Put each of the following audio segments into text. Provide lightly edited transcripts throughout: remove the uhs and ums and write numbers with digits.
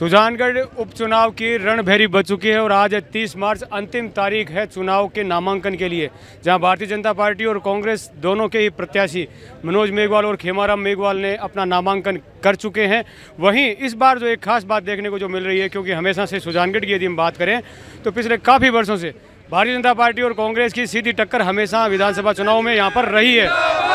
सुजानगढ़ उपचुनाव की रणभेरी बज चुकी है और आज 30 मार्च अंतिम तारीख है चुनाव के नामांकन के लिए, जहां भारतीय जनता पार्टी और कांग्रेस दोनों के ही प्रत्याशी मनोज मेघवाल और खेमाराम मेघवाल ने अपना नामांकन कर चुके हैं। वहीं इस बार जो एक खास बात देखने को जो मिल रही है, क्योंकि हमेशा से सुजानगढ़ की यदि हम बात करें तो पिछले काफ़ी वर्षों से भारतीय जनता पार्टी और कांग्रेस की सीधी टक्कर हमेशा विधानसभा चुनाव में यहाँ पर रही है,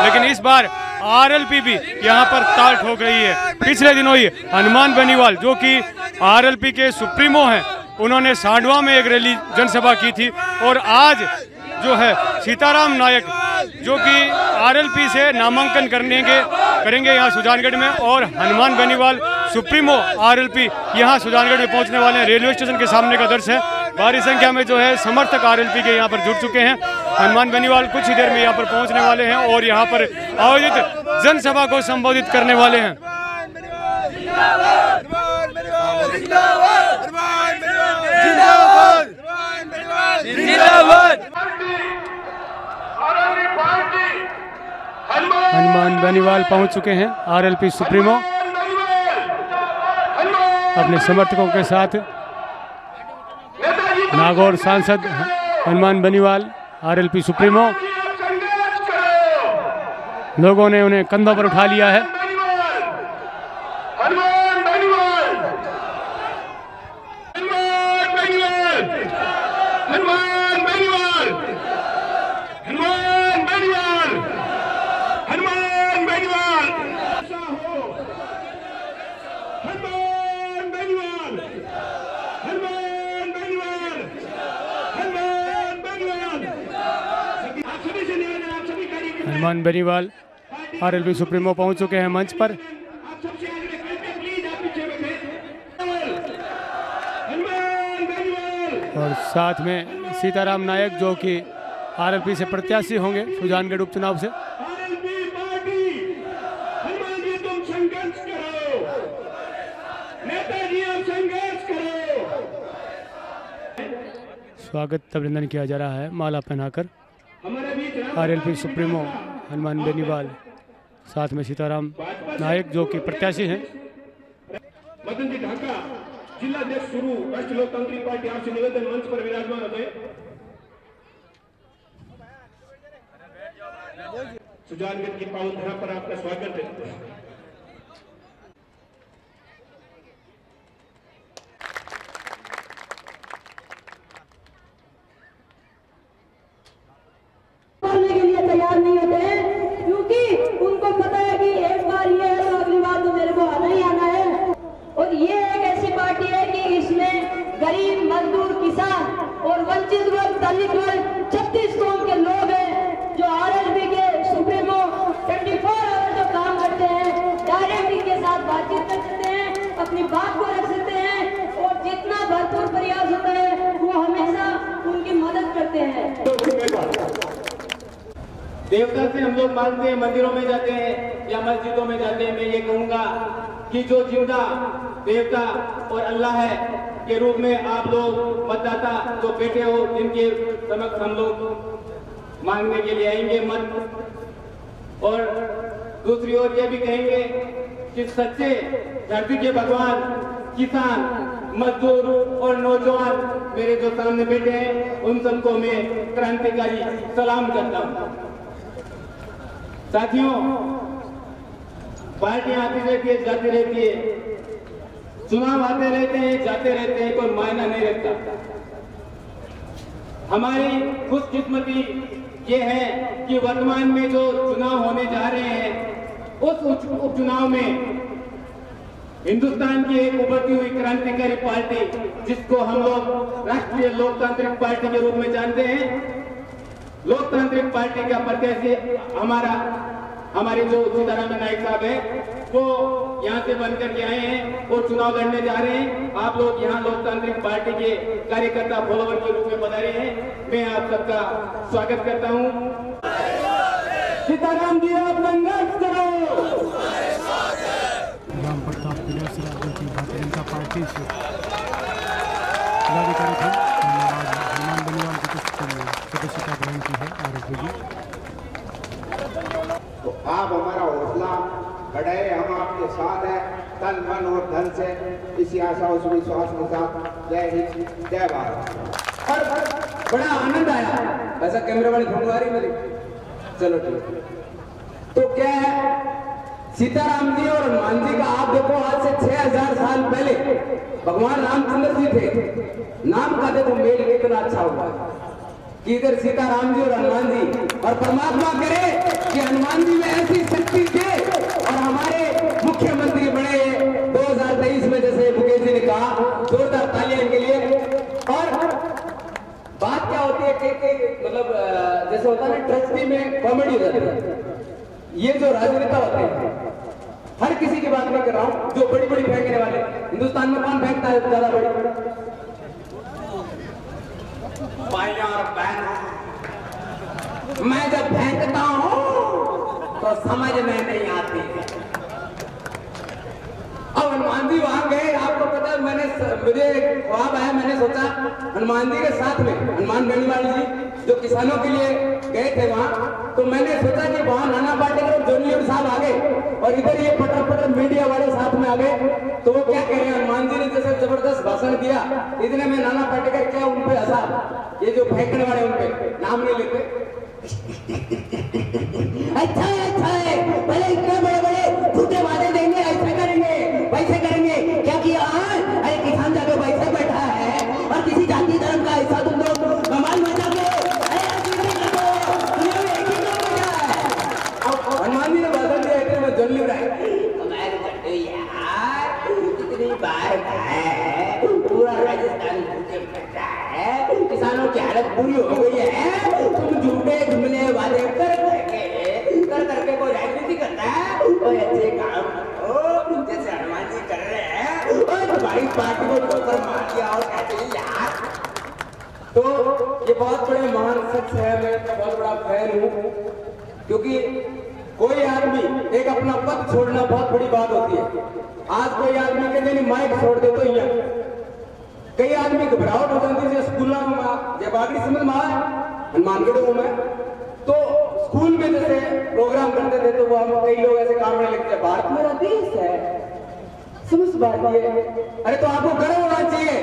लेकिन इस बार आरएलपी भी यहाँ पर ताल ठोक रही है। पिछले दिनों ही हनुमान बेनीवाल जो कि आरएलपी के सुप्रीमो हैं, उन्होंने सांडवा में एक रैली जनसभा की थी और आज जो है सीताराम नायक जो कि आरएलपी से नामांकन करेंगे यहाँ सुजानगढ़ में, और हनुमान बेनीवाल सुप्रीमो आरएलपी यहाँ सुजानगढ़ में पहुँचने वाले हैं। रेलवे स्टेशन के सामने का दृश्य है, भारी संख्या में जो है समर्थक आरएलपी के यहाँ पर जुट चुके हैं। हनुमान बेनीवाल कुछ ही देर में यहाँ पर पहुँचने वाले हैं और यहाँ पर आयोजित जनसभा को संबोधित करने वाले हैं। हनुमान बेनीवाल पहुँच चुके हैं, आरएलपी सुप्रीमो अपने समर्थकों के साथ। नागौर सांसद हनुमान बेनीवाल आरएलपी सुप्रीमो, लोगों ने उन्हें कंधों पर उठा लिया है। हनुमान बेनीवाल आरएलपी सुप्रीमो पहुंच चुके हैं मंच पर। और साथ में सीताराम नायक जो कि आरएलपी से प्रत्याशी होंगे सुजानगढ़ उपचुनाव से। स्वागत अभिनंदन किया जा रहा है माला पहनाकर। आरएलपी सुप्रीमो हनुमान बेनीवाल, साथ में सीताराम नायक जो कि प्रत्याशी हैं। मदन जी ढाका जिला अध्यक्ष शुरू राष्ट्रीय लोकतांत्रिक पार्टी आपसे निवेदन मंच पर विराजमान होते। सुजानगढ़ की पावन धरा पर आपका स्वागत है। तैयार नहीं होते हैं क्योंकि उनको पता है कि एक बार ये है तो अगली बार तो मेरे को आना ही आना है। और ये एक ऐसी पार्टी है कि इसमें गरीब, मजदूर, किसान और वंचित वर्ग, दलित वर्ग, 36 कौम के लोग हैं जो आरएलपी के सुप्रीमो 24 आवर जो काम करते हैं, डायरेक्ट के साथ बातचीत कर सकते हैं, अपनी बात को रख सकते हैं और जितना भरपूर प्रयास होता है वो हमेशा उनकी मदद करते हैं। देवता से हम लोग मानते हैं, मंदिरों में जाते हैं या मस्जिदों में जाते हैं। मैं ये कहूंगा कि जो जिंदा देवता और अल्लाह है के रूप में आप लोग मतदाता जो बैठे हो, जिनके समक्ष हम लोग मांगने के लिए आएंगे मत। और दूसरी ओर ये भी कहेंगे कि सच्चे धरती के भगवान, किसान, मजदूर और नौजवान मेरे जो सामने बैठे हैं, उन सबको मैं क्रांतिकारी सलाम करता हूँ। साथियों, पार्टियां आती रहती है, जाती रहती है, चुनाव आते रहते हैं, जाते रहते हैं, कोई मायना नहीं रखता। हमारी खुशकिस्मती ये है कि वर्तमान में जो चुनाव होने जा रहे हैं, उस उपचुनाव में हिंदुस्तान की एक उभरती हुई क्रांतिकारी पार्टी, जिसको हम लोग राष्ट्रीय लोकतांत्रिक पार्टी के रूप में जानते हैं, लोकतांत्रिक पार्टी का प्रत्याशी हमारे जो सीताराम नायक साहब है, वो यहाँ से बन करके आए हैं और चुनाव लड़ने जा रहे हैं। आप लोग यहाँ लोकतांत्रिक पार्टी के कार्यकर्ता, फॉलोवर के रूप में पधारे हैं। मैं आप सबका स्वागत करता हूँ। सीताराम जी, आप संघर्ष करो। राम प्रताप भारतीय जनता पार्टी से जिलाधिकारी थे, हनुमान बेनीवाल की सदस्यता ग्रहण की है आरएलपी की। तो आप हमारा हौसला बढ़ाए, हम आपके साथ हैं। तन मन और धन से, इसी आशा और विश्वास के साथ जय हिंद जय भारत। और बड़ा आनंद आया। ऐसा कैमरे वाली फोटो आ रही मेरी, चलो ठीक। तो क्या है, सीताराम जी और हनुमान जी का आप देखो, आज से 6000 साल पहले भगवान रामचंद्र जी थे। नाम का देखो मेल कितना अच्छा हुआ कि इधर सीताराम जी और हनुमान जी, और परमात्मा करे कि हनुमान जी में ऐसी शक्ति थे और हमारे मुख्यमंत्री बने 2023 में, जैसे मुकेश जी ने कहा, जोरदार तालियां के लिए। और बात क्या होती है कि मतलब जैसे होता है ना, ट्रस्टी में कॉमेडी हो जाती है। ये जो राजनेता होते हैं, हर किसी की बात नहीं कर रहा हूं, जो बड़ी बड़ी फेंकने वाले, हिंदुस्तान में कौन फेंकता है ज्यादा बड़ी? भाइयों और बहनों, मैं जब फेंकता हूं तो समझ में नहीं आती। अब हनुमान जी वहां गए, आपको पता है, मुझे ख्वाब आया, मैंने सोचा हनुमान जी के साथ में हनुमान बेनीवाल जी जो किसानों के लिए गए थे वहां, तो मैंने सोचा कि वहां नाना पाटेकर और जोनीलिया साहब आ गए और इधर ये पटर पटर मीडिया वाले साथ में आ गए। तो वो क्या कह रहे हैं, हनुमान जी ने जैसे जबरदस्त भाषण दिया, इतने में नाना पाटेकर क्या उन पे हंसा, ये जो फेंकने वाले उन पे नाम नहीं लेते। अच्छा है, पहले इतने बड़े बड़े झूठे वादे देंगे, ऐसे करेंगे वैसे करेंगे, क्या किया? अरे किसान जाके वैसे बैठा है और किसी जाति धर्म का ऐसा तुम लोग कमाल बचा के हनुमान जी ने भाषण दिया, इतने में जल्दी रहा कितनी बार है, पूरा राजस्थान भूखे बैठा है, किसानों की हालत बुरी हो गई है, तुम झूठे जुमले वादे कर करके कोई राजनीति करता है, कोई अच्छे काम करो जैसे हनुमान जी कर रहे हैं, और तुम्हारी पार्टी को ठोकर मार दिया और कहते हैं यार। तो ये बहुत बड़े महान शख्स है, मैं बहुत बड़ा फैन हूँ, क्योंकि कोई आदमी एक अपना पद छोड़ना बहुत बड़ी बात होती है। आज कोई आदमी कहते नहीं माइक छोड़ दे, तो कई आदमी घबराहट हो जाती है स्कूलों में, जब बागड़ी समझ में आए हनुमानगढ़ में, तो स्कूल में जैसे प्रोग्राम करते थे तो वो हम कई लोग ऐसे काम में लिखते हैं, भारत मेरा देश है, समझ बात ये। अरे तो आपको गर्व होना चाहिए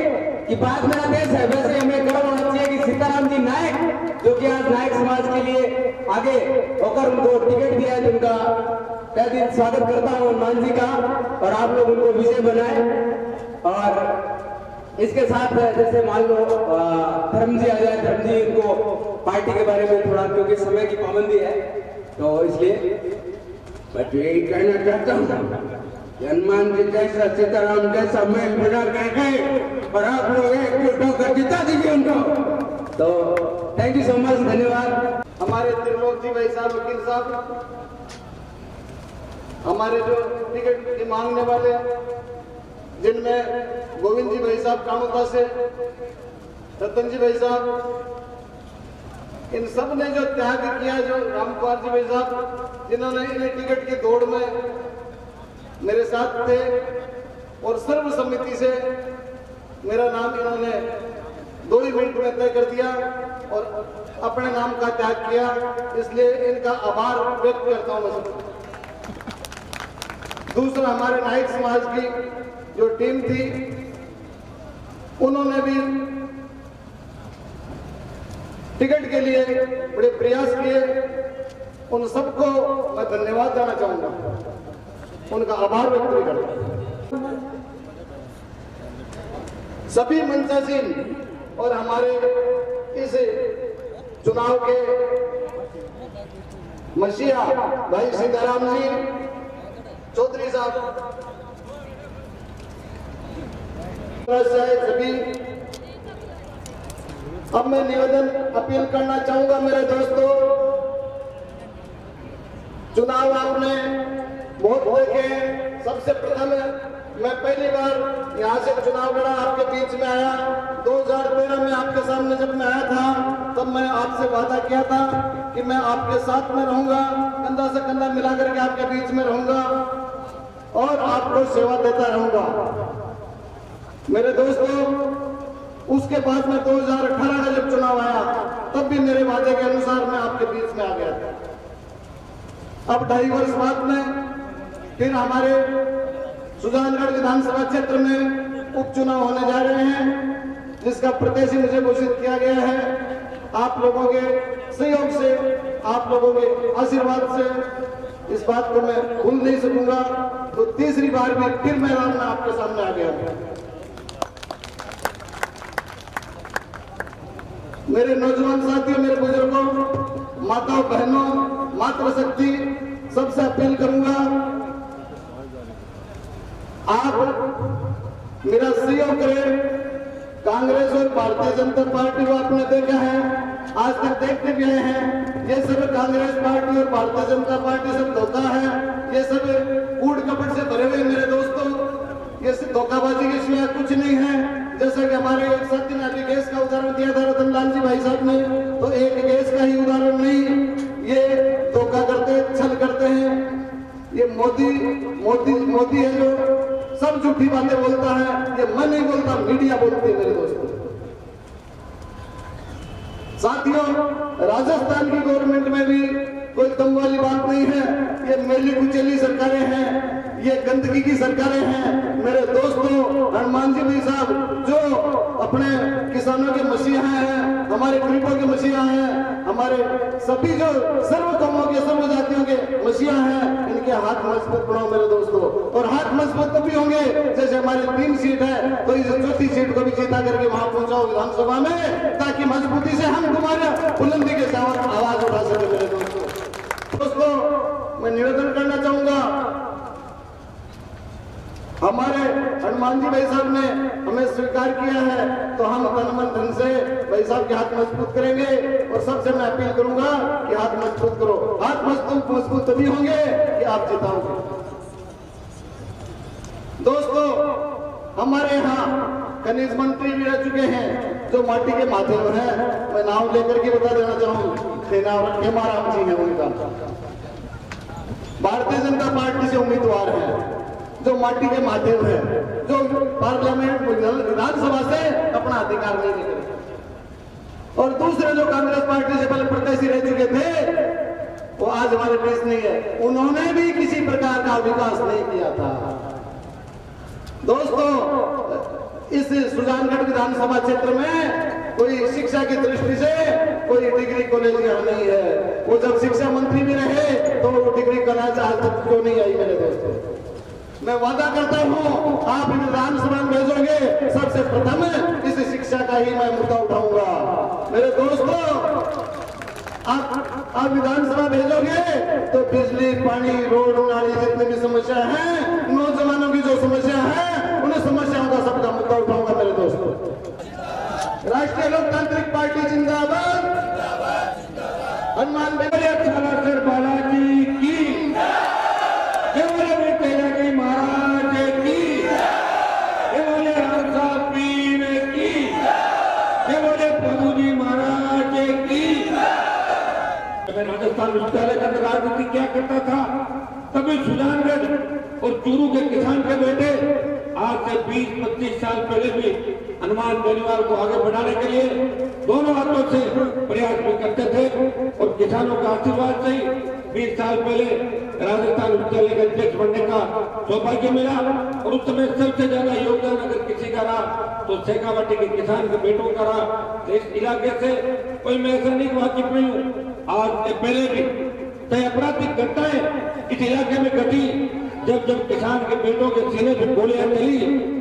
कि भारत मेरा देश है। वैसे हमें गर्व होना चाहिए कि सीताराम जी नायक, जो कि आज नायक समाज के लिए आगे होकर उनको टिकट दिया है, उनका तहे दिल स्वागत करता हूँ हनुमान जी का, और आप लोग उनको विजय बनाए। और इसके साथ जैसे मान लो धर्म जी आ जाए, धर्म जी इनको पार्टी के बारे में थोड़ा, क्योंकि समय की पाबंदी है, तो इसलिए मैं यही कहना चाहता हूँ, हनुमान जी जैसा सीताराम जैसा मेल बना करके और आप लोग एकजुट होकर जिता दीजिए उनको। तो थैंक यू सो मच, धन्यवाद। हमारे त्रिलोक जी भाई साहब, वकील साहब, हमारे जो टिकट की मांगने वाले, जिनमें गोविंद जी भाई साहब कामोदा से, रतन जी भाई साहब, इन सब ने जो त्याग किया, जो रामकुमार जी भाई साहब, जिन्होंने इन्हें टिकट की दौड़ में मेरे साथ थे और सर्वसम्मति से मेरा नाम इन्होंने 2 ही मिनट में तय कर दिया और अपने नाम का त्याग किया, इसलिए इनका आभार व्यक्त करता हूं मैं। दूसरा, हमारे नायक समाज की जो टीम थी, उन्होंने भी टिकट के लिए बड़े प्रयास किए, उन सबको मैं धन्यवाद देना चाहूंगा, उनका आभार व्यक्त भी करता हूं। सभी मंचासीन और हमारे इस चुनाव के मसीहा भाई सीताराम जी चौधरी साहब, सभी, अब मैं निवेदन अपील करना चाहूंगा मेरे दोस्तों, चुनाव आपने बहुत देखे। सबसे प्रथम मैं पहली बार यहाँ से चुनाव लड़ा, आपके बीच में आया। 2013 में आपके सामने जब मैं आया था, तब मैं आपसे वादा किया था कि मैं आपके साथ में रहूंगा, कंधा से कंधा मिला करके आपके बीच में रहूंगा और आपको सेवा देता रहूंगा। मेरे दोस्तों, उसके बाद में 2018 का जब चुनाव आया, तब भी मेरे वादे के अनुसार मैं आपके बीच में आ गया था। अब 2.5 वर्ष बाद में फिर हमारे सुजानगढ़ विधानसभा क्षेत्र में उपचुनाव होने जा रहे हैं, जिसका प्रत्याशी मुझे घोषित किया गया है। आप लोगों के सहयोग से, आप लोगों के आशीर्वाद से इस बात को मैं भूल नहीं सकूंगा। तो तीसरी बार भी फिर मैदान में आपके सामने आ गया हूं। मेरे नौजवान साथियों, मेरे बुजुर्गों, माताओं, बहनों, मातृशक्ति, सबसे अपील करूंगा, आप मेरा सहयोग करें। कांग्रेस और भारतीय जनता पार्टी को आपने देखा है, आज तक देखते भी आए हैं, ये सब कांग्रेस पार्टी और भारतीय जनता पार्टी सब धोखा है, ये सब कूड़ कपट से भरे हुए मेरे दोस्तों, ये धोखाबाजी के सिवा कुछ नहीं है। जैसा कि हमारे एक साथी ने अभी गैस का उदाहरण दिया था, रतन लाल जी भाई साहब ने, तो एक गैस का ही उदाहरण नहीं, ये धोखा करते हैं, छल करते हैं। ये मोदी है जो सब झूठी बातें बोलता है, ये मैं नहीं बोलता, मीडिया बोलती है मेरे दोस्तों। साथियों, राजस्थान की गवर्नमेंट में भी कोई कम वाली बात नहीं है। ये मेली कुचेली सरकारें हैं, ये गंदगी की सरकारें हैं। मेरे दोस्तों, हनुमान जी भाई साहब जो अपने किसानों के मसीहा हैं, हमारे गरीबों के मसीहा हैं, हमारे सभी जो सर्व कौमों के, सर्व जातियों के मसीहा हैं, इनके हाथ मजबूत बनाओ मेरे दोस्तों। और हाथ मजबूत तभी होंगे जैसे हमारी 3 सीट है, तो इस चौथी सीट को भी जीता करके वहां पहुंचाओ विधानसभा में, ताकि मजबूती से हम तुम्हारे बुलंदी के साथ आवाज उठा सके मेरे दोस्तों। मैं निवेदन करना चाहूंगा, हमारे हनुमान जी भाई साहब ने हमें स्वीकार किया है, तो हम तन मन धन से भाई साहब के हाथ मजबूत करेंगे। और सबसे मैं अपील करूंगा कि हाथ मजबूत करो। हाथ मजबूत तभी होंगे कि आप जिताओगे। दोस्तों, हमारे यहाँ खनिज मंत्री भी रह चुके हैं जो माटी के माथे पर हैं। मैं नाम लेकर के बता देना चाहूँ, खेमाराम जी है उनका, भारतीय जनता पार्टी से उम्मीदवार हैं, जो माटी के माथे हुए हैं, जो पार्लियामेंट विधानसभा से अपना अधिकार नहीं निकले। और दूसरे जो कांग्रेस पार्टी से पहले प्रत्याशी रह चुके थे, वो आज हमारे बीच नहीं है, उन्होंने भी किसी प्रकार का विकास नहीं किया था। दोस्तों, इस सुजानगढ़ विधानसभा क्षेत्र में कोई शिक्षा की दृष्टि से कोई डिग्री कॉलेज यहाँ नहीं है। वो जब शिक्षा मंत्री भी रहे तो वो डिग्री कॉलेज आज तक क्यों नहीं आई मेरे दोस्तों। मैं वादा करता हूँ, आप विधानसभा में भेजोगे, सबसे प्रथम इस शिक्षा का ही मैं मुद्दा उठाऊंगा मेरे दोस्तों। आप विधानसभा भेजोगे तो बिजली, पानी, रोड, नाली, जितनी भी समस्या है, नौजवानों की जो समस्या है, उन समस्याओं का सबका मुद्दा उठाऊंगा मेरे दोस्तों। राष्ट्रीय लोकतांत्रिक पार्टी जिंदाबाद, हनुमान सर बालाजी की, महाराज की, राम साहब पीर की, प्रभु जी महाराज की। मैं राजस्थान विश्वविद्यालय का राजनीति क्या करता था, तभी सुजानगढ़ और चूरू के किसान के बेटे आज से 20-25 साल पहले भी हनुमान बेनीवाल को आगे बढ़ाने के लिए दोनों हाथों से प्रयास भी करते थे। और किसानों का आशीर्वाद से 20 साल पहले राजस्थान विश्वविद्यालय का अध्यक्ष बनने का सौभाग्य मिला। और उस समय सबसे ज्यादा योगदान अगर किसी का रहा तो शेखावाटी के किसान के बेटों का रहा। इस इलाके से कोई मैं ऐसा नहीं वाकिफ नहीं हूँ, आज से पहले भी कई आपराधिक घटनाएं इस इलाके में घटी। जब किसान के बेटों के सीने पे गोलियां चली,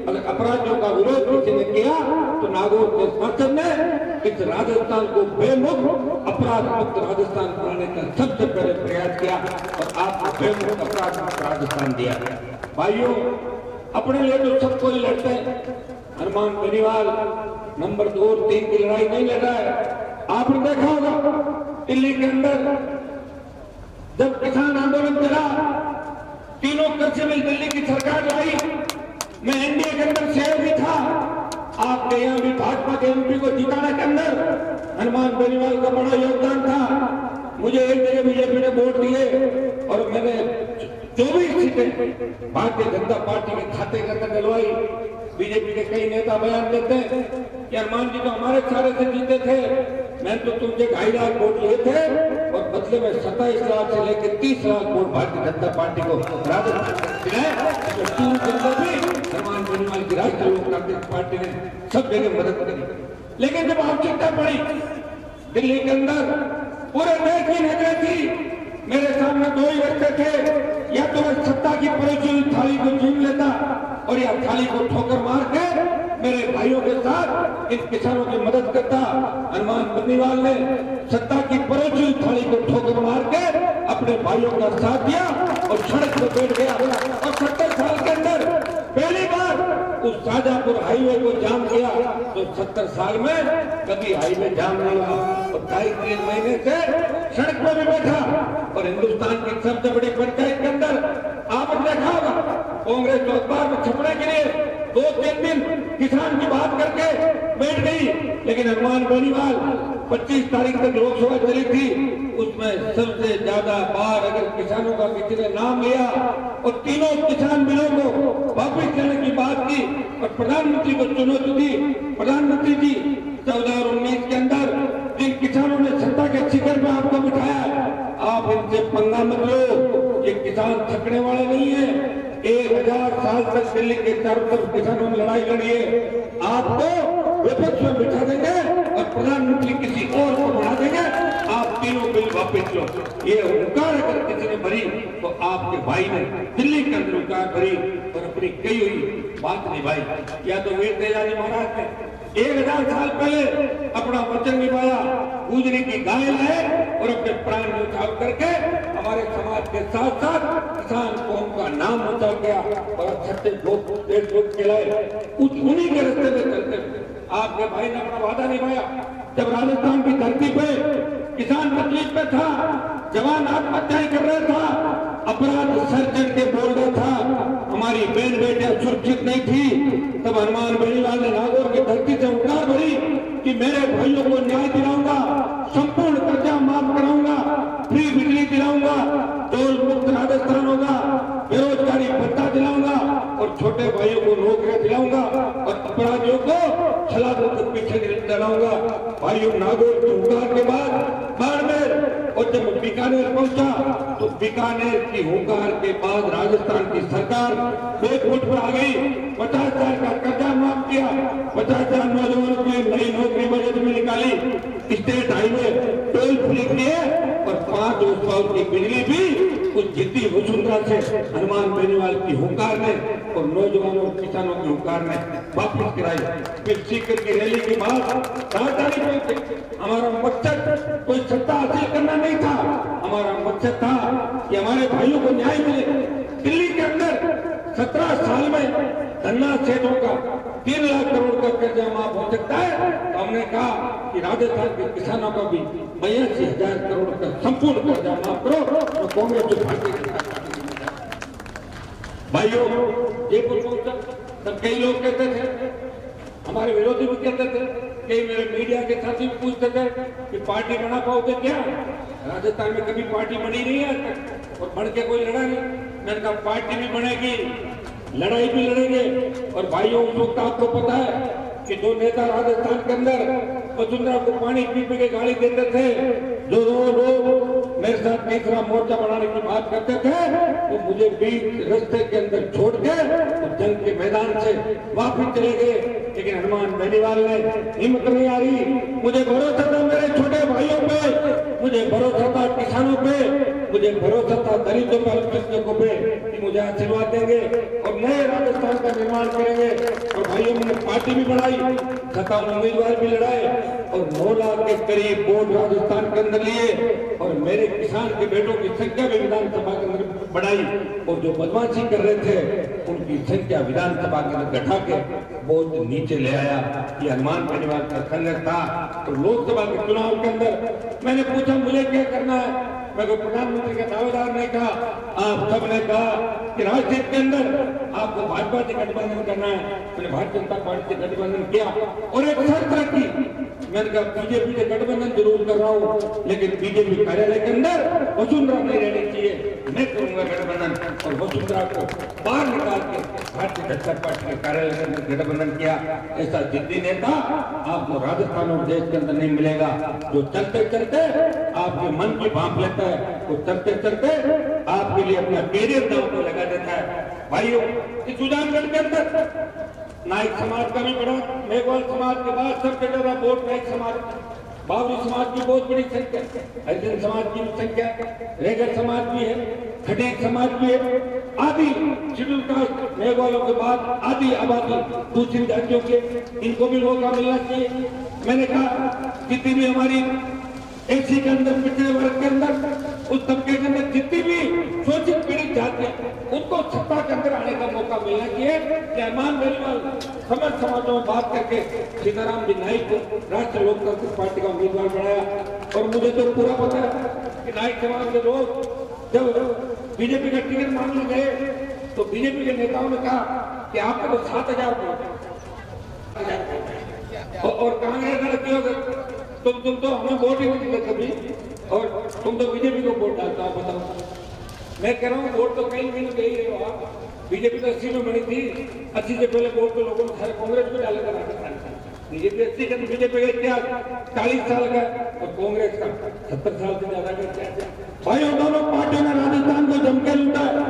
अगर अपराधियों का विरोध किसी ने किया तो नागौर के सांसद ने इस राजस्थान को बेमुक्त अपराध मुक्त राजस्थान बनाने का सबसे पहले प्रयास किया और आपको बेमुक्त अपराध मुक्त राजस्थान दिया। भाइयों, अपने लिए तो सबको ही लड़ते हैं, हनुमान बेनीवाल नंबर 2 और 3 की लड़ाई नहीं लड़ रहा है। आपने देखा होगा दिल्ली के अंदर जब किसान आंदोलन चला, तीनों कृषि बिल दिल्ली की सरकार लाई, मैं एनडीए के अंदर शेयर भी था। आपके यहाँ भी भाजपा के एमपी को जिताने के अंदर हनुमान बेनीवाल का बड़ा योगदान था। मुझे एक जगह बीजेपी ने वोट दिए और मैंने 24 सीटें भारतीय जनता पार्टी के खाते के अंदर डलवाई। बीजेपी के कई नेता बयान देते हैं कि हनुमान जी तो हमारे सारे से जीते थे, मैं तो तुमसे 2.5 लाख वोट लिए थे और बदले में 27 लाख से लेकर 30 लाख वोट भारतीय जनता पार्टी को राजस्थान की राष्ट्रीय लोकतांत्रिक पार्टी ने सब जगह मदद करी। लेकिन जब आवश्यकता पड़ी दिल्ली के अंदर पूरे देश की नजरें थी, मेरे सामने दो ही रास्ते थे, या तो मैं सत्ता की परोसी हुई थाली को छीन लेता और या थाली को ठोकर मार के मेरे भाइयों के साथ इन किसानों की मदद करता। हनुमान बेनीवाल ने सत्ता की परोसी हुई थाली को ठोकर मार के अपने भाइयों का साथ दिया और सड़क पर बैठ गया और 70 साल के अंदर पहली बार उस शाहजहांपुर हाईवे को जाम किया। तो 70 साल में कभी हाईवे जाम नहीं हुआ और 2.5-3 महीने से सड़क पर भी बैठा। और हिंदुस्तान की सबसे बड़ी पंचायत के अंदर आपने देखा होगा, कांग्रेस तो अखबार में छपने के लिए 2-3 दिन किसान की बात करके बैठ गई, लेकिन हनुमान बेनीवाल 25 तारीख तक लोकसभा चली थी, उसमें सबसे ज्यादा बार अगर किसानों का किसी ने नाम लिया और तीनों किसान बिलों को वापिस लेने की बात की और प्रधानमंत्री को चुनौती दी। प्रधानमंत्री जी 14 और 19 के अंदर जिन किसानों ने सत्ता के शिखर पर आपको बिठाया, आप इनसे पंगा मत लो, ये किसान थकने वाले नहीं है। 1000 साल तक दिल्ली के चारों तरफ किसानों में लड़ाई लड़ी है, आपको विपक्ष में बिठा देंगे और प्रधानमंत्री किसी और को बना देंगे, आप तीनों बिल वापिस लो। ये हुंकार अगर किसी ने भरी तो आपके भाई ने दिल्ली के अंदर हुंकार भरी और अपनी कही हुई बात निभाई। या तो वीर तेजाजी महाराज ने 1000 साल पहले अपना वचन निभाया, गुजरी की गाय लाए और अपने प्राण न्यौछावर करके हमारे समाज के साथ साथ किसान कौम का नाम ऊंचा किया और छठे देश लोग खिलाए। उन्हीं के रास्ते में चलते आपके भाई ने अपना वादा निभाया। जब राजस्थान की धरती पे किसान तकलीफ में था, जवान आत्महत्याएं कर रहा था, अपराध सर चढ़ के बोल रहा था, हमारी बहन बेटियां सुरक्षित नहीं थी, तब हनुमान बेनीवाल ने नागौर की धरती से हुंकार भरी कि मेरे भाइयों को न्याय दिलाऊंगा, संपूर्ण कर्जा माफ कराऊंगा, फ्री बिजली दिलाऊंगा, टोल मुक्त राजस्थान होगा, बेरोजगारी भत्ता दिलाऊंगा और छोटे भाइयों को नौकरियां दिलाऊंगा और अपराधियों को छलांगों के पीछे दिलाऊंगा। भाइयों, नागौर के हुंकार के बाद बाड़मेर और जब बीकानेर पहुंचा तो बीकानेर की हुंकार के बाद राजस्थान की सरकार बैकफुट पर आ गई। 50,000 का कर्जा माफ किया, 50,000 नौजवानों के लिए नई नौकरी बजट में निकाली, स्टेट हाईवे टोल फ्री किए और 5 वर्ष की बिजली भी कुछ जीती वसुंधरा से हनुमान बेनीवाल की हुंकार ने और नौजवानों और किसानों की हुंकार ने वापस कराई। फिर सीकर की रैली के बाद राजधानी पहुंचे। हमारा मकसद कोई सत्ता हासिल करना नहीं था, हमारा मकसद था कि हमारे भाइयों को न्याय मिले। दिल्ली के अंदर 17 साल में धन्ना सेठों का 3 लाख करोड़ का कर्जा माफ हो सकता है, तो हमने कहा कि राजस्थान के किसानों का भी 82,000 करोड़ का संपूर्ण कर्जा माफ करो। तो कांग्रेस जो भारतीय जनता पार्टी भाइयों जयपुर पहुंचा तब कई लोग कहते थे, हमारे विरोधी भी कहते थे, कई मेरे मीडिया के साथी पूछते थे कि पार्टी बना पाओगे क्या? राजस्थान में कभी पार्टी बनी नहीं है और बन के कोई लड़ा नहीं। मैंने कहा पार्टी भी बनेगी, लड़ाई भी लड़ेंगे। और भाइयों, उस वक्त आपको पता है कि जो नेता राजस्थान के अंदर वसुंधरा को पानी पी पी के गाली देते थे, जो लोग मेरे साथ तीसरा मोर्चा बनाने की बात करते थे, तो मुझे बीच रास्ते के अंदर छोड़ के तो जंग के मैदान से वापस चले गए। लेकिन हनुमान बेनीवाल ने हिम्मत नहीं आ रही। मुझे भरोसा था मेरे छोटे भाइयों पे, मुझे भरोसा था किसानों पे, मुझे भरोसा था दलितों पर, अल्पसंख्यकों पे कि मुझे आशीर्वाद देंगे और नए राजस्थान का निर्माण करेंगे। और भाइयों, मैंने पार्टी भी बढ़ाई, सत्ता उम्मीदवार भी लड़ाए और 9 लाख के करीब वोट राजस्थान के अंदर लिए और मेरे किसान के बेटों की संख्या भी विधानसभा के अंदर बढ़ाई और जो बदमाशी कर रहे थे उनकी संख्या विधानसभा के अंदर घटा के बहुत नीचे ले आया। ये हनुमान बेनीवाल का संघर्ष था। तो लोकसभा के चुनाव के अंदर मैंने पूछा मुझे क्या करना है, मैं कोई प्रधानमंत्री का दावेदार नहीं था। आप सबने कहा कि राजनीति के अंदर आपको भाजपा से गठबंधन करना है। मैंने भारतीय जनता पार्टी से गठबंधन किया और एक शर्त रखी, मैंने कहा बीजेपी से गठबंधन जरूर कर रहा हूँ, लेकिन बीजेपी कार्यालय के अंदर वसुंधरा नहीं रहनी चाहिए। मैं करूंगा गठबंधन और वसुंधरा को बाहर निकाल के भारतीय जनता पार्टी के कार्यालय के अंदर गठबंधन किया। ऐसा जिद्दी नेता आपको राजस्थान और देश के अंदर नहीं मिलेगा, जो चलते चलते आपके मन की भाप लेता है वो चलते चलते आपके लिए अपना कैरियर दांव पे लगा देता है। भाइयों, इस सुजानगढ़ के अंदर नाइक समाज का भी बड़ा, मेघवाल समाज के बाद सबसे ज्यादा वोट नाइक समाज, बावरी समाज की बहुत बड़ी संख्या, हरिजन समाज की संख्या, रेगर समाज भी है, खटीक समाज भी है, आदि शेड्यूल कास्ट मेघवालों के बाद आदि आबादी दूसरी जातियों के, इनको भी मौका मिलना चाहिए। मैंने कहा जितनी भी हमारी एसी के अंदर, पिछड़े वर्ग के अंदर, उस तबके के अंदर जितनी भी शोषित पीड़ित जाति है उनको सत्ता के अंदर आने का मौका मिलना चाहिए। रहमान बेनीवाल समझ समाजों में बात करके सीताराम जी नाइक को राष्ट्रीय लोकतांत्रिक पार्टी का उम्मीदवार बनाया। और मुझे तो पूरा पता है कि नाइक समाज के लोग जब बीजेपी का टिकट मांगने गए तो बीजेपी के नेताओं ने कहा कि आपको तो 7,000 वोट, और कांग्रेस ने क्यों तुम तो हमें वोट ही नहीं देते कभी, और तुम तो बीजेपी को वोट डालता हो। बताओ, मैं कह रहा हूँ वोट तो कहीं भी नहीं दे रहे हो आप। बीजेपी तो 80 में बनी थी, 80 से पहले वोट तो लोगों ने सारे कांग्रेस को डाले थे राजस्थान का। बीजेपी 80 का, बीजेपी का इतिहास 40 साल का और कांग्रेस का 70 साल से ज्यादा का इतिहास। भाइयों, दोनों पार्टियों ने राजस्थान को जम के लूटा है।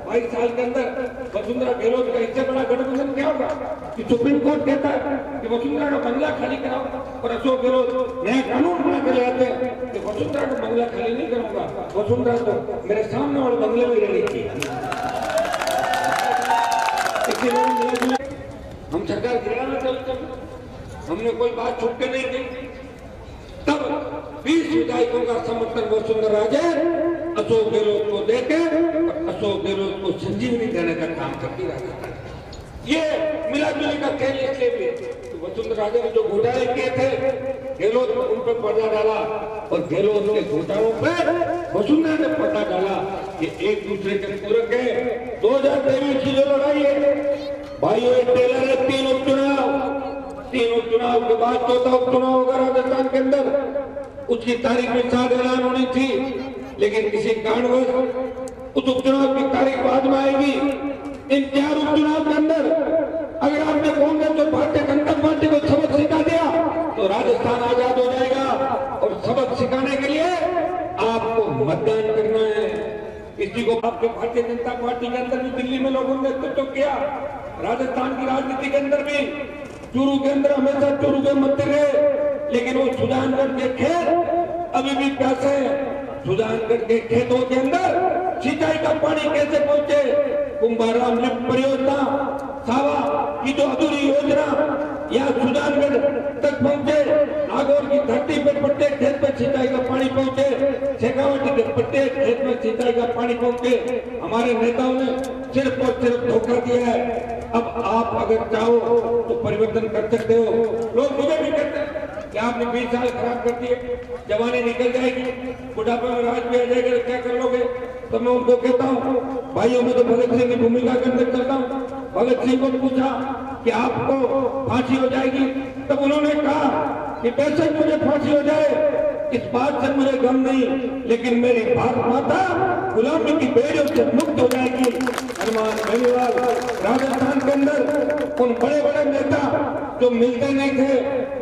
22 साल के अंदर वसुंधरा गहलोत का इससे बड़ा गठबंधन क्या होगा कि सुप्रीम कोर्ट कहता है कि वसुंधरा का बंगला खाली कराओ, और अशोक गहलोत नया कानून बना कर लाते हैं कि वसुंधरा का बंगला खाली नहीं करूंगा, वसुंधरा तो मेरे सामने वाले बंगले में रहनी चाहिए। हम सरकार गिराना चलते, हमने कोई बात छुप के नहीं की। तब 20 विधायकों का समर्थन वसुंधरा राजे अशोक गहलोत को देके और अशोक गहलोत को संजीवनी देने का काम करती राजस्थान। ये मिला जुली का खेल इसलिए भी तो वसुंधरा राजे ने जो घोटाले किए थे, गहलोत ने उन पर पर्दा डाला और गहलोत के घोटालों पर वसुंधरा ने पर्दा डाला। ये एक दूसरे के पूरक है। 2023 की जो लड़ाई है भाइयों, एक टेलर है, 3 उपचुनाव के बाद 4था उपचुनाव होगा राजस्थान के अंदर। उसकी तारीख में शायद ऐलान होनी थी, लेकिन किसी कारणवश उस उपचुनाव की तारीख बाद में आएगी। इन 4 उपचुनाव के अंदर अगर आपने कांग्रेस और भारतीय जनता पार्टी को सबक सिखा दिया तो राजस्थान आजाद हो जाएगा। और सबक सिखाने के लिए आपको मतदान करना है। इसी को आपके भारतीय जनता पार्टी के अंदर भी दिल्ली में लोगों ने नेतृत्व किया, राजस्थान की राजनीति के अंदर भी चूरू के अंदर हमेशा चूरू के मत रहे, लेकिन वो सुजानगढ़ के खेत अभी भी प्यासे हैं। सुजानगढ़ के खेतों के अंदर सिंचाई का पानी कैसे पहुंचे? कुंभाराम लिफ्ट परियोजना, सावा की जो अधूरी योजना यहाँ सुजानगढ़ तक पहुंचे, नागौर की धरती पर प्रत्येक खेत में सिंचाई का पानी पहुंचे, शेखावटी के प्रत्येक खेत में सिंचाई का पानी पहुंचे। हमारे नेताओं ने सिर्फ और सिर्फ धोखा दिया है। अब आप अगर चाहो तो परिवर्तन कर सकते हो। लोग मुझे भी कहते हैं कि आपने 20 साल खराब कर दिए, जवानी निकल जाएगी, बुढ़ापे में राज भी आ जाएगा, तो क्या कर लोगे? तो मैं उनको कहता हूँ भाइयों, मैं तो भगत सिंह की भूमिका के अंदर चलता हूँ। भगत सिंह को पूछा कि आपको फांसी हो जाएगी, तब उन्होंने कहा कि बेशक मुझे फांसी हो जाए, इस बात से मुझे गम नहीं, लेकिन मेरी भारत माता गुलामी की बेड़ियों से मुक्त हो जाएगी। हनुमान बेनीवाल राजस्थान के अंदर उन बड़े बड़े नेता जो मिलते नहीं थे